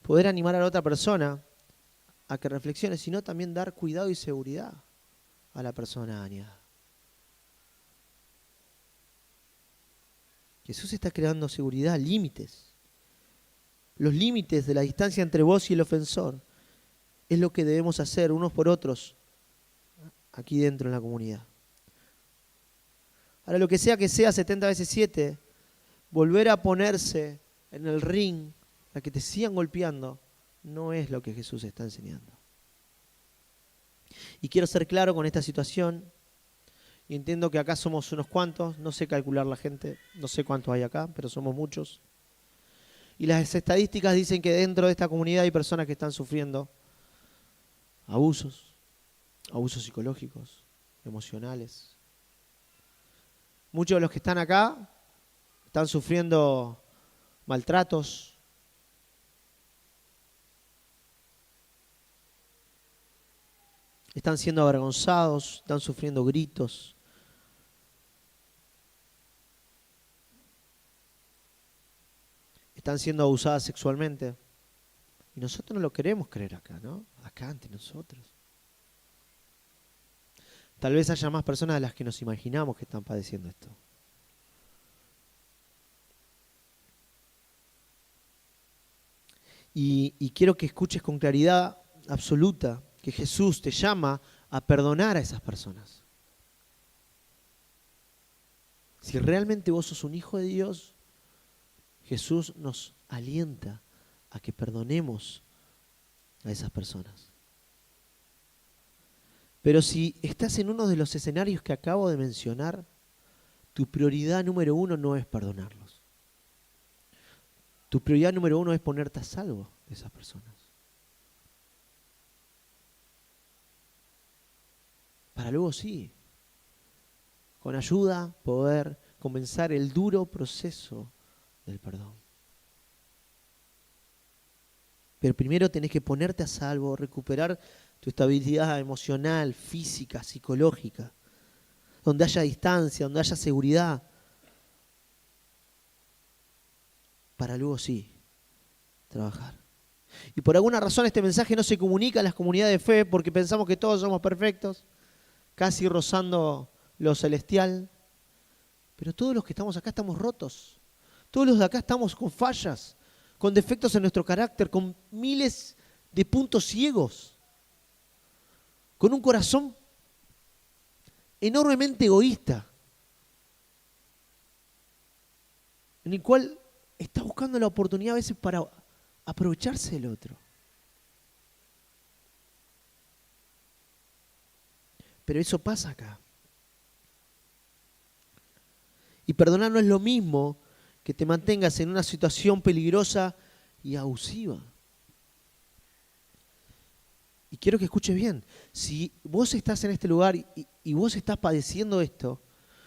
poder animar a la otra persona a que reflexione, sino también dar cuidado y seguridad a la persona dañada. Jesús está creando seguridad, límites. Los límites de la distancia entre vos y el ofensor es lo que debemos hacer unos por otros aquí dentro en la comunidad. Ahora, lo que sea 70 veces 7, volver a ponerse en el ring para que te sigan golpeando, no es lo que Jesús está enseñando. Y quiero ser claro con esta situación, y entiendo que acá somos unos cuantos, no sé calcular la gente, no sé cuántos hay acá, pero somos muchos. Y las estadísticas dicen que dentro de esta comunidad hay personas que están sufriendo abusos psicológicos, emocionales. Muchos de los que están acá están sufriendo maltratos, están siendo avergonzados, están sufriendo gritos. Están siendo abusadas sexualmente. Y nosotros no lo queremos creer acá, ¿no? Acá ante nosotros. Tal vez haya más personas de las que nos imaginamos que están padeciendo esto. Y quiero que escuches con claridad absoluta que Jesús te llama a perdonar a esas personas. Si realmente vos sos un hijo de Dios, Jesús nos alienta a que perdonemos a esas personas. Pero si estás en uno de los escenarios que acabo de mencionar, tu prioridad número 1 no es perdonarlos. Tu prioridad número 1 es ponerte a salvo de esas personas. Para luego sí, con ayuda, poder comenzar el duro proceso del perdón. Pero primero tenés que ponerte a salvo, recuperar tu estabilidad emocional, física, psicológica, donde haya distancia, donde haya seguridad, para luego sí, trabajar. Y por alguna razón este mensaje no se comunica en las comunidades de fe porque pensamos que todos somos perfectos, casi rozando lo celestial, pero todos los que estamos acá estamos rotos, todos los de acá estamos con fallas, con defectos en nuestro carácter, con miles de puntos ciegos, con un corazón enormemente egoísta, en el cual está buscando la oportunidad a veces para aprovecharse del otro. Pero eso pasa acá. Y perdonar no es lo mismo que te mantengas en una situación peligrosa y abusiva. Y quiero que escuches bien. Si vos estás en este lugar y vos estás padeciendo esto,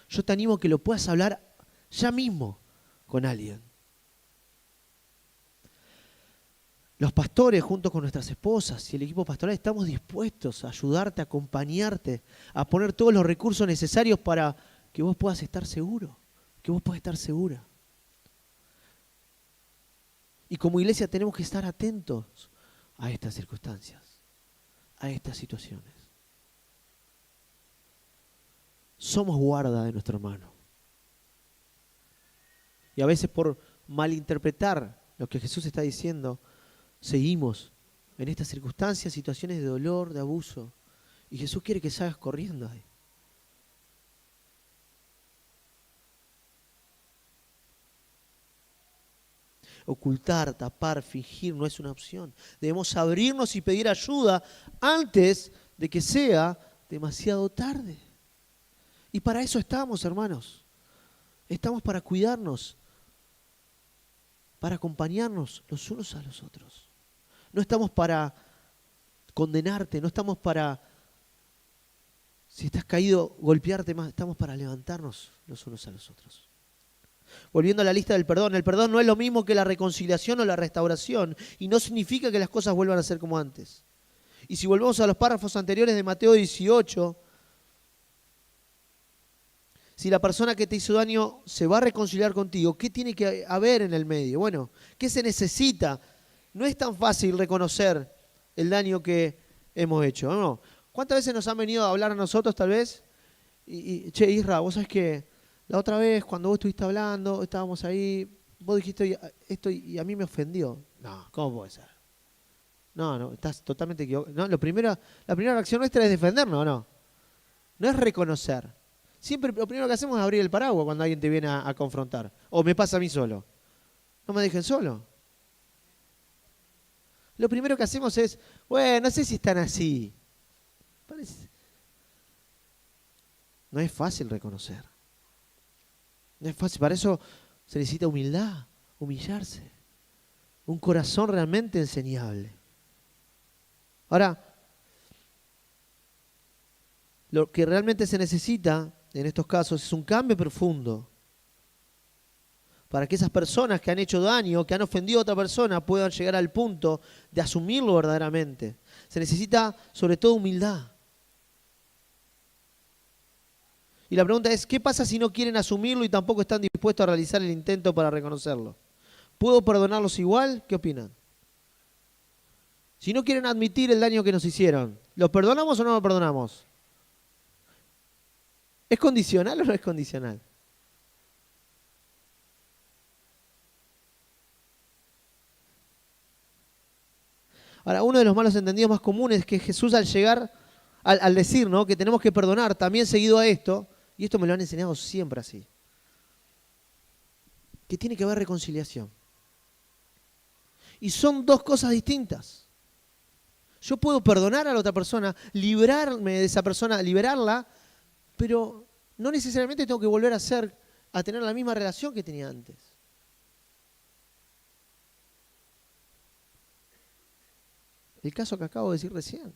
yo te animo a que lo puedas hablar ya mismo con alguien. Los pastores, junto con nuestras esposas y el equipo pastoral, estamos dispuestos a ayudarte, a acompañarte, a poner todos los recursos necesarios para que vos puedas estar seguro, que vos puedas estar segura. Y como iglesia tenemos que estar atentos a estas circunstancias, a estas situaciones. Somos guarda de nuestro hermano. Y a veces por malinterpretar lo que Jesús está diciendo, seguimos en estas circunstancias, situaciones de dolor, de abuso. Y Jesús quiere que salgas corriendo ahí. Ocultar, tapar, fingir no es una opción. Debemos abrirnos y pedir ayuda antes de que sea demasiado tarde. Y para eso estamos, hermanos. Estamos para cuidarnos, para acompañarnos los unos a los otros. No estamos para condenarte, no estamos para, si estás caído, golpearte más. Estamos para levantarnos los unos a los otros. Volviendo a la lista del perdón, el perdón no es lo mismo que la reconciliación o la restauración y no significa que las cosas vuelvan a ser como antes. Y si volvemos a los párrafos anteriores de Mateo 18, si la persona que te hizo daño se va a reconciliar contigo, ¿qué tiene que haber en el medio? Bueno, ¿qué se necesita? No es tan fácil reconocer el daño que hemos hecho, ¿no? ¿Cuántas veces nos han venido a hablar a nosotros tal vez? Che, Isra, vos sabés que la otra vez cuando vos estuviste hablando, estábamos ahí, vos dijiste esto y a mí me ofendió. No, ¿cómo puede ser? No, estás totalmente equivocado. No, la primera reacción nuestra es defendernos, ¿no? No es reconocer. Siempre lo primero que hacemos es abrir el paraguas cuando alguien te viene a confrontar. O me pasa a mí solo. No me dejen solo. lo primero que hacemos es, bueno, no sé si están así. No es fácil reconocer. No es fácil. Para eso se necesita humildad, humillarse. Un corazón realmente enseñable. Ahora, lo que realmente se necesita en estos casos es un cambio profundo para que esas personas que han hecho daño, que han ofendido a otra persona, puedan llegar al punto de asumirlo verdaderamente. Se necesita sobre todo humildad. Y la pregunta es, ¿qué pasa si no quieren asumirlo y tampoco están dispuestos a realizar el intento para reconocerlo? ¿Puedo perdonarlos igual? ¿Qué opinan? Si no quieren admitir el daño que nos hicieron, ¿los perdonamos o no los perdonamos? ¿Es condicional o no es condicional? Ahora, uno de los malos entendidos más comunes es que Jesús al decir, ¿no?, que tenemos que perdonar, también seguido a esto, y esto me lo han enseñado siempre así, que tiene que haber reconciliación. Y son dos cosas distintas. Yo puedo perdonar a la otra persona, librarme de esa persona, liberarla, pero no necesariamente tengo que volver a tener la misma relación que tenía antes. El caso que acabo de decir recién.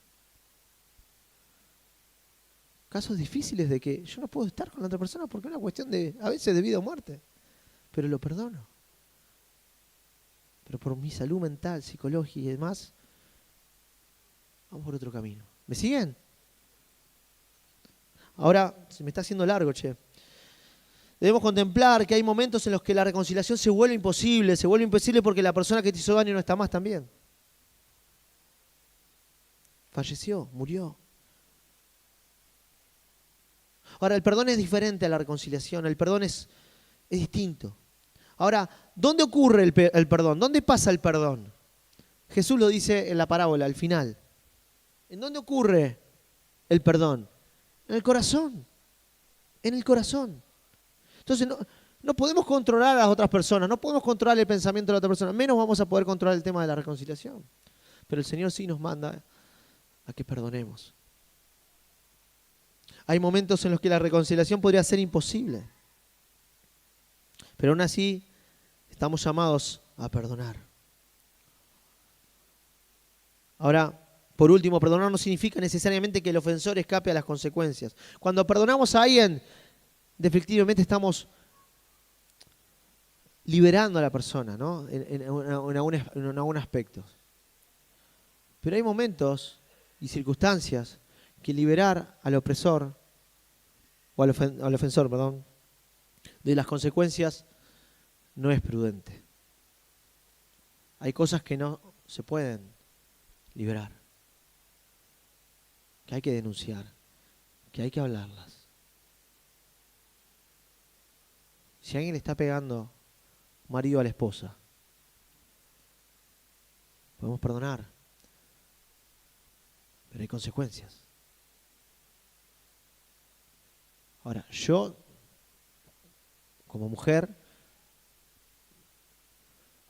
Casos difíciles de que yo no puedo estar con la otra persona porque es una cuestión a veces de vida o muerte. Pero lo perdono. Pero por mi salud mental, psicológica y demás, vamos por otro camino. ¿Me siguen? Ahora, se me está haciendo largo, che. Debemos contemplar que hay momentos en los que la reconciliación se vuelve imposible porque la persona que te hizo daño no está más también. Falleció, murió. Ahora, el perdón es diferente a la reconciliación, el perdón es distinto. Ahora, ¿dónde ocurre el perdón? ¿Dónde pasa el perdón? Jesús lo dice en la parábola, al final. ¿En dónde ocurre el perdón? En el corazón. En el corazón. Entonces, no podemos controlar a las otras personas, no podemos controlar el pensamiento de la otra persona, menos vamos a poder controlar el tema de la reconciliación. Pero el Señor sí nos manda a que perdonemos. Hay momentos en los que la reconciliación podría ser imposible. Pero aún así, estamos llamados a perdonar. Ahora, por último, perdonar no significa necesariamente que el ofensor escape a las consecuencias. Cuando perdonamos a alguien, definitivamente estamos liberando a la persona, ¿no?, en algún aspecto. Pero hay momentos y circunstancias que liberar al opresor, o al ofensor, de las consecuencias no es prudente. Hay cosas que no se pueden liberar, que hay que denunciar, que hay que hablarlas. Si alguien le está pegando marido a la esposa, podemos perdonar, pero hay consecuencias. Ahora, yo, como mujer,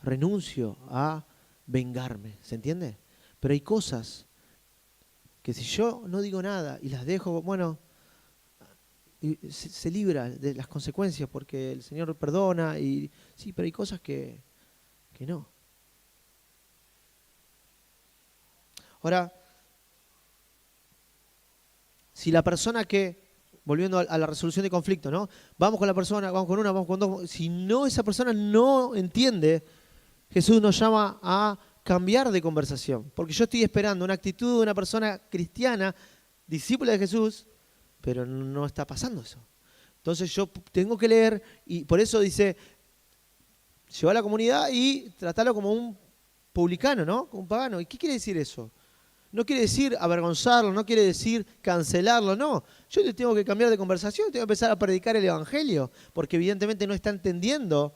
renuncio a vengarme, ¿se entiende? Pero hay cosas que si yo no digo nada y las dejo, bueno, se libra de las consecuencias porque el Señor perdona, y sí, pero hay cosas que no. Ahora, si la persona volviendo a la resolución de conflicto, ¿no?, vamos con la persona, vamos con una, vamos con dos, si no, esa persona no entiende, Jesús nos llama a cambiar de conversación, porque yo estoy esperando una actitud de una persona cristiana, discípula de Jesús, pero no está pasando eso. Entonces yo tengo que leer, y por eso dice, llevar a la comunidad y tratarlo como un publicano, ¿no?, como un pagano. ¿Y qué quiere decir eso? No quiere decir avergonzarlo, no quiere decir cancelarlo, no. Yo le tengo que cambiar de conversación, tengo que empezar a predicar el Evangelio, porque evidentemente no está entendiendo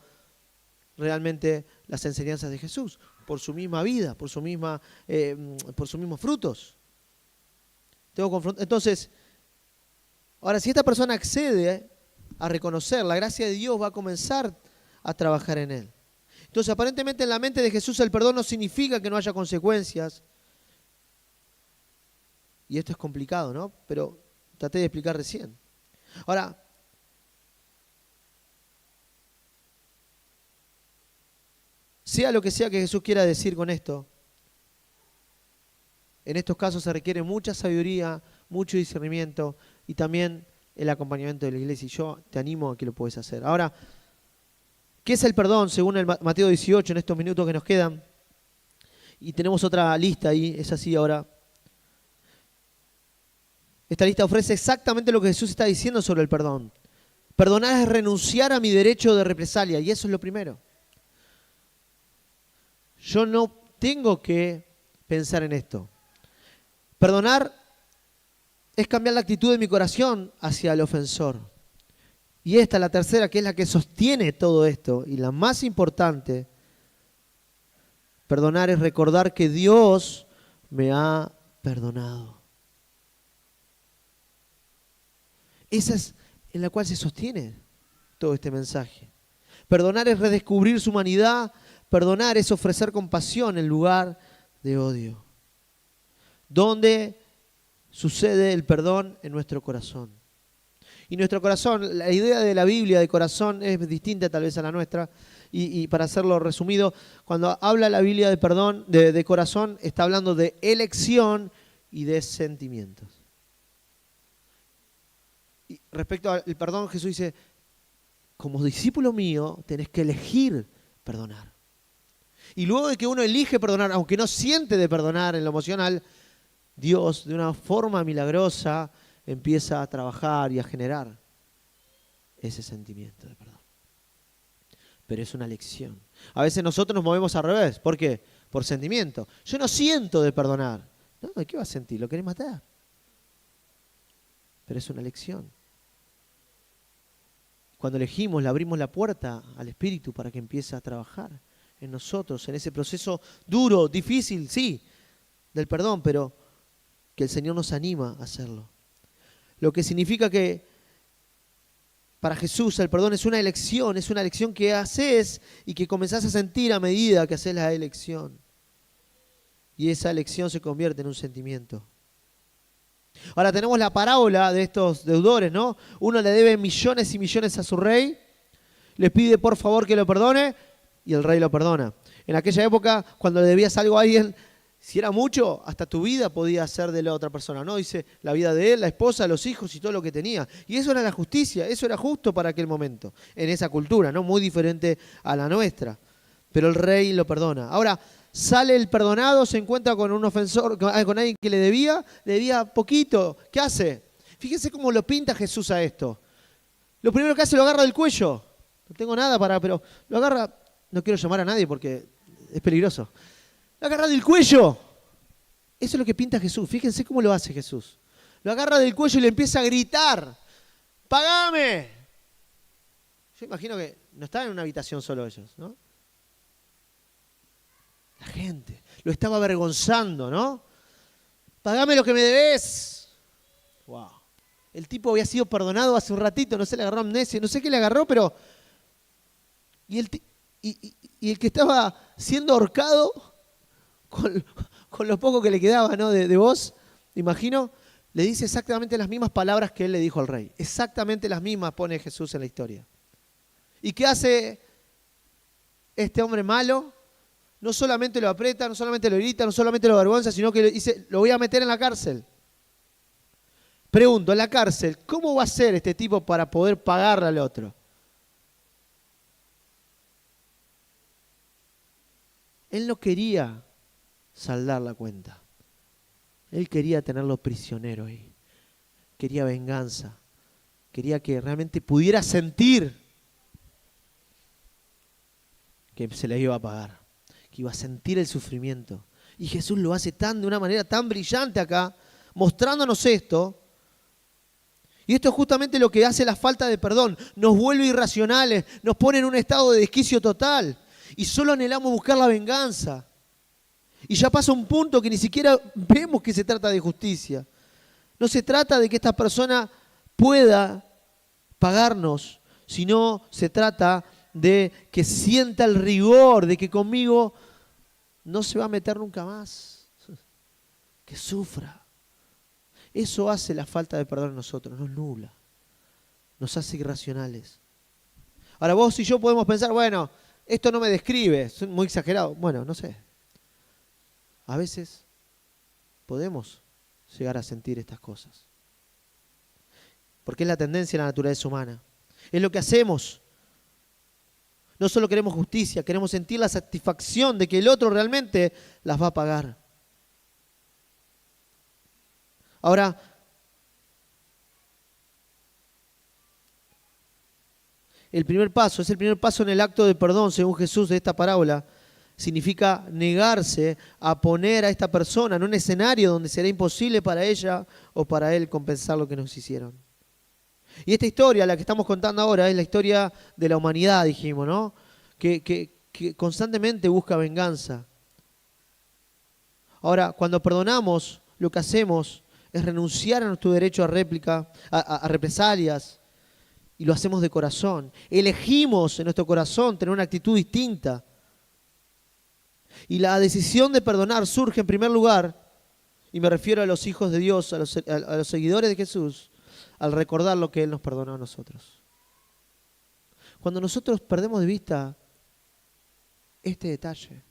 realmente las enseñanzas de Jesús, por su misma vida, por sus mismos frutos. Entonces, ahora, si esta persona accede a reconocer, la gracia de Dios va a comenzar a trabajar en él. Entonces, aparentemente en la mente de Jesús el perdón no significa que no haya consecuencias. Y esto es complicado, ¿no? Pero traté de explicar recién. Ahora, sea lo que sea que Jesús quiera decir con esto, en estos casos se requiere mucha sabiduría, mucho discernimiento y también el acompañamiento de la iglesia. Y yo te animo a que lo puedas hacer. Ahora, ¿qué es el perdón según el Mateo 18 en estos minutos que nos quedan? Y tenemos otra lista ahí, es así ahora. Esta lista ofrece exactamente lo que Jesús está diciendo sobre el perdón. Perdonar es renunciar a mi derecho de represalia, y eso es lo primero. Yo no tengo que pensar en esto. Perdonar es cambiar la actitud de mi corazón hacia el ofensor. Y esta, la tercera, que es la que sostiene todo esto, y la más importante, perdonar es recordar que Dios me ha perdonado. Esa es en la cual se sostiene todo este mensaje. Perdonar es redescubrir su humanidad. Perdonar es ofrecer compasión en lugar de odio. ¿Dónde sucede el perdón? En nuestro corazón. Y nuestro corazón, la idea de la Biblia de corazón es distinta tal vez a la nuestra. Y para hacerlo resumido, cuando habla la Biblia de perdón, de corazón, está hablando de elección y de sentimientos. Y respecto al perdón, Jesús dice, como discípulo mío, tenés que elegir perdonar. Y luego de que uno elige perdonar, aunque no siente de perdonar en lo emocional, Dios de una forma milagrosa empieza a trabajar y a generar ese sentimiento de perdón. Pero es una elección. A veces nosotros nos movemos al revés. ¿Por qué? Por sentimiento. Yo no siento de perdonar. No, ¿de qué vas a sentir? ¿Lo querés matar? Pero es una elección. Cuando elegimos, le abrimos la puerta al Espíritu para que empiece a trabajar en nosotros, en ese proceso duro, difícil, sí, del perdón, pero que el Señor nos anima a hacerlo. Lo que significa que para Jesús el perdón es una elección que haces y que comenzás a sentir a medida que haces la elección. Y esa elección se convierte en un sentimiento. Ahora tenemos la parábola de estos deudores, ¿no? Uno le debe millones y millones a su rey, le pide por favor que lo perdone y el rey lo perdona. En aquella época, cuando le debías algo a alguien, si era mucho, hasta tu vida podía ser de la otra persona, ¿no? Dice, la vida de él, la esposa, los hijos y todo lo que tenía. Y eso era la justicia, eso era justo para aquel momento, en esa cultura, ¿no? Muy diferente a la nuestra. Pero el rey lo perdona. Ahora, sale el perdonado, se encuentra con un ofensor, con alguien que le debía poquito. ¿Qué hace? Fíjense cómo lo pinta Jesús a esto. Lo primero que hace, lo agarra del cuello. No tengo nada pero lo agarra, no quiero llamar a nadie porque es peligroso. Lo agarra del cuello. Eso es lo que pinta Jesús. Fíjense cómo lo hace Jesús. Lo agarra del cuello y le empieza a gritar, ¡pagame! Yo imagino que no estaban en una habitación solo ellos, ¿no? La gente lo estaba avergonzando, ¿no? ¡Pagame lo que me debes! Wow. El tipo había sido perdonado hace un ratito, no sé, le agarró amnesia, no sé qué le agarró, pero... Y el que estaba siendo ahorcado, con lo poco que le quedaba, ¿no? de voz, imagino, le dice exactamente las mismas palabras que él le dijo al rey. Exactamente las mismas pone Jesús en la historia. ¿Y qué hace este hombre malo? No solamente lo aprieta, no solamente lo grita, no solamente lo avergüenza, sino que le dice, lo voy a meter en la cárcel. Pregunto, en la cárcel, ¿cómo va a ser este tipo para poder pagarle al otro? Él no quería saldar la cuenta. Él quería tenerlo prisionero ahí. Quería venganza. Quería que realmente pudiera sentir que se le iba a pagar. Que iba a sentir el sufrimiento. Y Jesús lo hace de una manera tan brillante acá, mostrándonos esto. Y esto es justamente lo que hace la falta de perdón. Nos vuelve irracionales, nos pone en un estado de desquicio total. Y solo anhelamos buscar la venganza. Y ya pasa un punto que ni siquiera vemos que se trata de justicia. No se trata de que esta persona pueda pagarnos, sino se trata de que sienta el rigor, de que conmigo no se va a meter nunca más, que sufra. Eso hace la falta de perdón en nosotros, nos nubla, nos hace irracionales. Ahora vos y yo podemos pensar, bueno, esto no me describe, soy muy exagerado. Bueno, no sé. A veces podemos llegar a sentir estas cosas. Porque es la tendencia de la naturaleza humana. Es lo que hacemos. No solo queremos justicia, queremos sentir la satisfacción de que el otro realmente las va a pagar. Ahora, es el primer paso en el acto de perdón, según Jesús de esta parábola. Significa negarse a poner a esta persona en un escenario donde será imposible para ella o para él compensar lo que nos hicieron. Y esta historia, la que estamos contando ahora, es la historia de la humanidad, dijimos, ¿no? Que constantemente busca venganza. Ahora, cuando perdonamos, lo que hacemos es renunciar a nuestro derecho a réplica, a represalias, y lo hacemos de corazón. Elegimos en nuestro corazón tener una actitud distinta. Y la decisión de perdonar surge en primer lugar, y me refiero a los hijos de Dios, a los seguidores de Jesús, al recordar lo que Él nos perdonó a nosotros. Cuando nosotros perdemos de vista este detalle,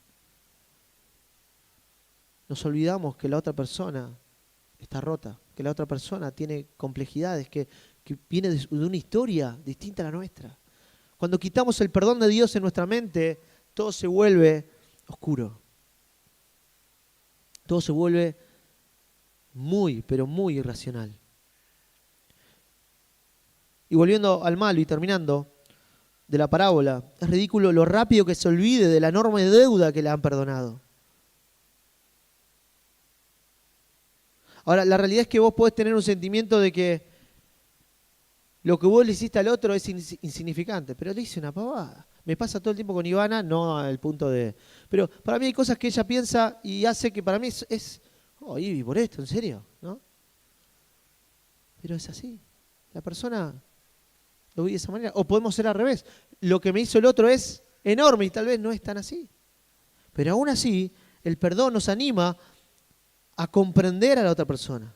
nos olvidamos que la otra persona está rota, que la otra persona tiene complejidades, que viene de una historia distinta a la nuestra. Cuando quitamos el perdón de Dios en nuestra mente, todo se vuelve oscuro. Todo se vuelve muy, pero muy irracional. Y volviendo al malo y terminando de la parábola, es ridículo lo rápido que se olvide de la enorme deuda que le han perdonado. Ahora, la realidad es que vos podés tener un sentimiento de que lo que vos le hiciste al otro es insignificante, pero le hice una pavada. Me pasa todo el tiempo con Ivana, no al punto de... Pero para mí hay cosas que ella piensa y hace que para mí es oh, Ivy, por esto, ¿en serio? ¿No? Pero es así. La persona lo vi de esa manera. O podemos ser al revés. Lo que me hizo el otro es enorme y tal vez no es tan así. Pero aún así, el perdón nos anima a comprender a la otra persona.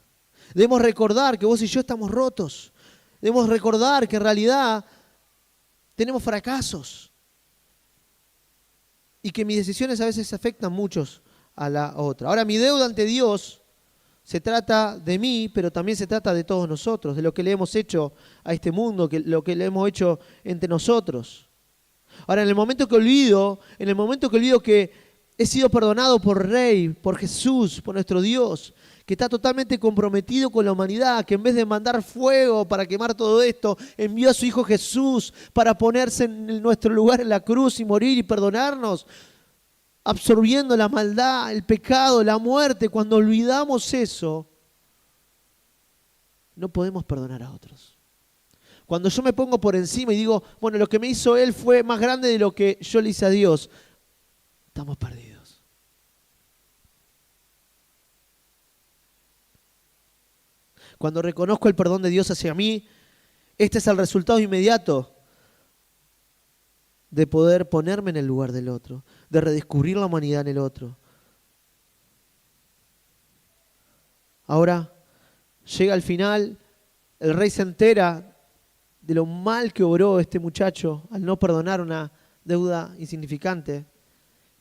Debemos recordar que vos y yo estamos rotos. Debemos recordar que en realidad tenemos fracasos. Y que mis decisiones a veces afectan muchos a la otra. Ahora, mi deuda ante Dios se trata de mí, pero también se trata de todos nosotros, de lo que le hemos hecho a este mundo, lo que le hemos hecho entre nosotros. Ahora, en el momento que olvido que he sido perdonado por Rey, por Jesús, por nuestro Dios, que está totalmente comprometido con la humanidad, que en vez de mandar fuego para quemar todo esto, envió a su Hijo Jesús para ponerse en nuestro lugar en la cruz y morir y perdonarnos, absorbiendo la maldad, el pecado, la muerte. Cuando olvidamos eso, no podemos perdonar a otros. Cuando yo me pongo por encima y digo, bueno, lo que me hizo Él fue más grande de lo que yo le hice a Dios, estamos perdidos. Cuando reconozco el perdón de Dios hacia mí, este es el resultado inmediato de poder ponerme en el lugar del otro, de redescubrir la humanidad en el otro. Ahora, llega al final, el rey se entera de lo mal que obró este muchacho al no perdonar una deuda insignificante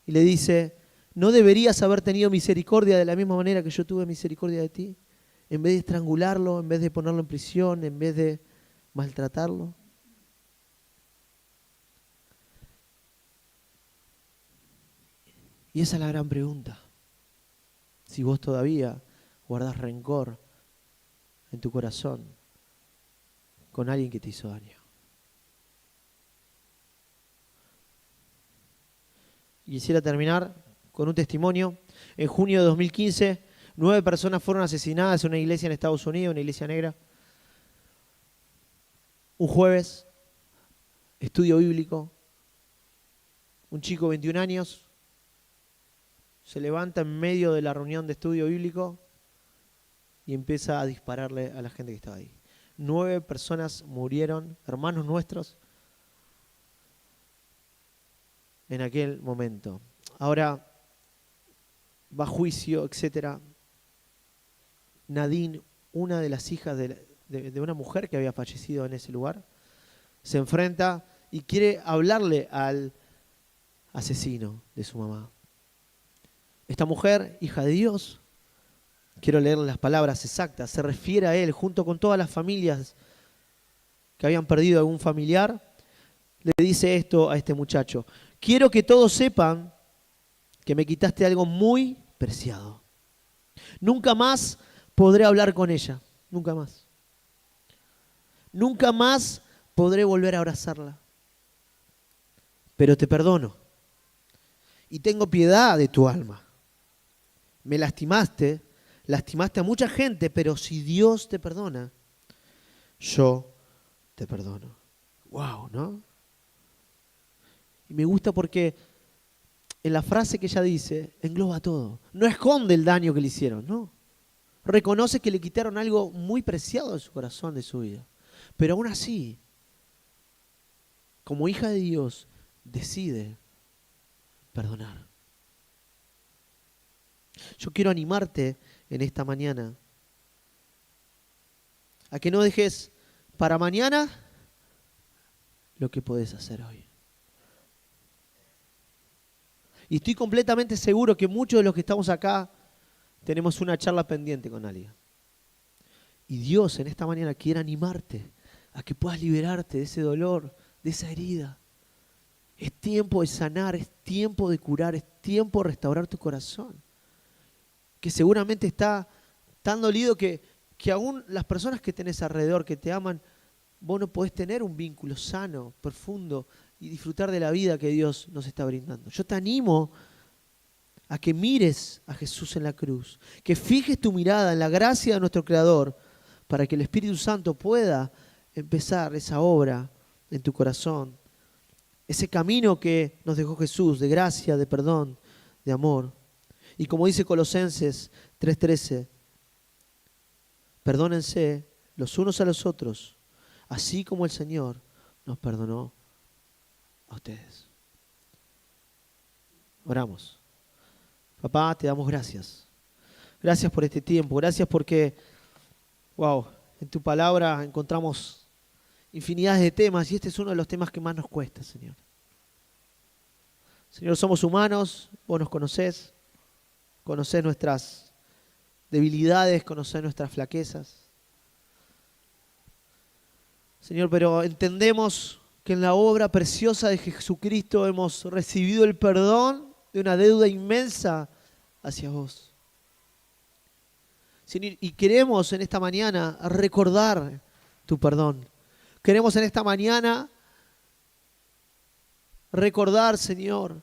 y le dice, ¿no deberías haber tenido misericordia de la misma manera que yo tuve misericordia de ti? En vez de estrangularlo, en vez de ponerlo en prisión, en vez de maltratarlo. Y esa es la gran pregunta. Si vos todavía guardás rencor en tu corazón con alguien que te hizo daño. Y quisiera terminar con un testimonio. En junio de 2015, 9 personas fueron asesinadas en una iglesia en Estados Unidos, una iglesia negra. Un jueves, estudio bíblico. Un chico de 21 años se levanta en medio de la reunión de estudio bíblico y empieza a dispararle a la gente que estaba ahí. 9 personas murieron, hermanos nuestros, en aquel momento. Ahora va a juicio, etc. Nadine, una de las hijas de una mujer que había fallecido en ese lugar, se enfrenta y quiere hablarle al asesino de su mamá. Esta mujer, hija de Dios, quiero leer las palabras exactas, se refiere a él junto con todas las familias que habían perdido a algún familiar. Le dice esto a este muchacho: quiero que todos sepan que me quitaste algo muy preciado. Nunca más podré hablar con ella, nunca más. Nunca más podré volver a abrazarla. Pero te perdono y tengo piedad de tu alma. Me lastimaste, lastimaste a mucha gente, pero si Dios te perdona, yo te perdono. Wow, ¿no? Y me gusta porque en la frase que ella dice, engloba todo. No esconde el daño que le hicieron, no. Reconoce que le quitaron algo muy preciado de su corazón, de su vida. Pero aún así, como hija de Dios, decide perdonar. Yo quiero animarte en esta mañana a que no dejes para mañana lo que podés hacer hoy. Y estoy completamente seguro que muchos de los que estamos acá tenemos una charla pendiente con alguien. Y Dios en esta mañana quiere animarte a que puedas liberarte de ese dolor, de esa herida. Es tiempo de sanar, es tiempo de curar, es tiempo de restaurar tu corazón. Que seguramente está tan dolido que aún las personas que tenés alrededor, que te aman, vos no podés tener un vínculo sano, profundo y disfrutar de la vida que Dios nos está brindando. Yo te animo a que mires a Jesús en la cruz, que fijes tu mirada en la gracia de nuestro Creador para que el Espíritu Santo pueda empezar esa obra en tu corazón, ese camino que nos dejó Jesús de gracia, de perdón, de amor. Y como dice Colosenses 3:13, perdónense los unos a los otros, así como el Señor nos perdonó a ustedes. Oramos. Papá, te damos gracias. Gracias por este tiempo. Gracias porque, wow, en tu palabra encontramos infinidades de temas y este es uno de los temas que más nos cuesta, Señor. Señor, somos humanos, vos nos conocés nuestras debilidades, conocés nuestras flaquezas. Señor, pero entendemos que en la obra preciosa de Jesucristo hemos recibido el perdón de una deuda inmensa hacia vos. Señor, y queremos en esta mañana recordar tu perdón. Queremos en esta mañana recordar, Señor,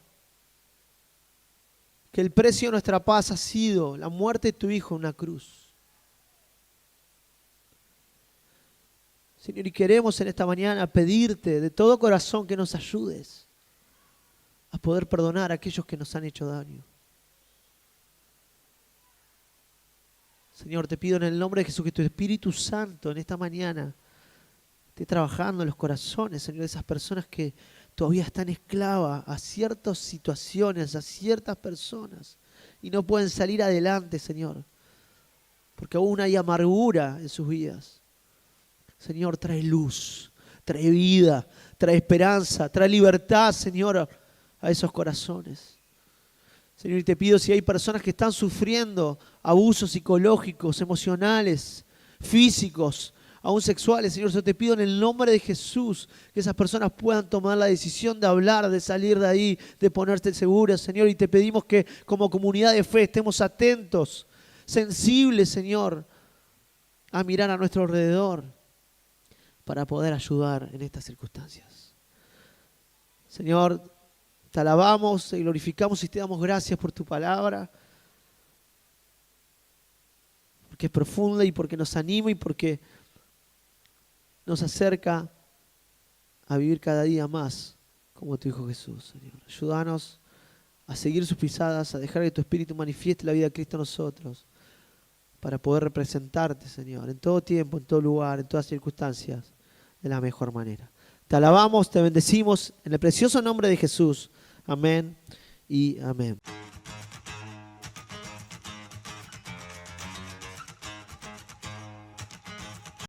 que el precio de nuestra paz ha sido la muerte de tu Hijo en una cruz. Señor, y queremos en esta mañana pedirte de todo corazón que nos ayudes a poder perdonar a aquellos que nos han hecho daño. Señor, te pido en el nombre de Jesús que tu Espíritu Santo en esta mañana esté trabajando en los corazones, Señor, de esas personas que todavía están esclavas a ciertas situaciones, a ciertas personas y no pueden salir adelante, Señor, porque aún hay amargura en sus vidas. Señor, trae luz, trae vida, trae esperanza, trae libertad, Señor, a esos corazones. Señor, y te pido si hay personas que están sufriendo abusos psicológicos, emocionales, físicos, aún sexuales, Señor, yo te pido en el nombre de Jesús que esas personas puedan tomar la decisión de hablar, de salir de ahí, de ponerse seguras, Señor, y te pedimos que como comunidad de fe estemos atentos, sensibles, Señor, a mirar a nuestro alrededor para poder ayudar en estas circunstancias. Señor, te alabamos, te glorificamos y te damos gracias por tu palabra, porque es profunda y porque nos anima y porque nos acerca a vivir cada día más como tu Hijo Jesús, Señor. Ayúdanos a seguir sus pisadas, a dejar que tu Espíritu manifieste la vida de Cristo en nosotros, para poder representarte, Señor, en todo tiempo, en todo lugar, en todas circunstancias, de la mejor manera. Te alabamos, te bendecimos, en el precioso nombre de Jesús. Amén y amén.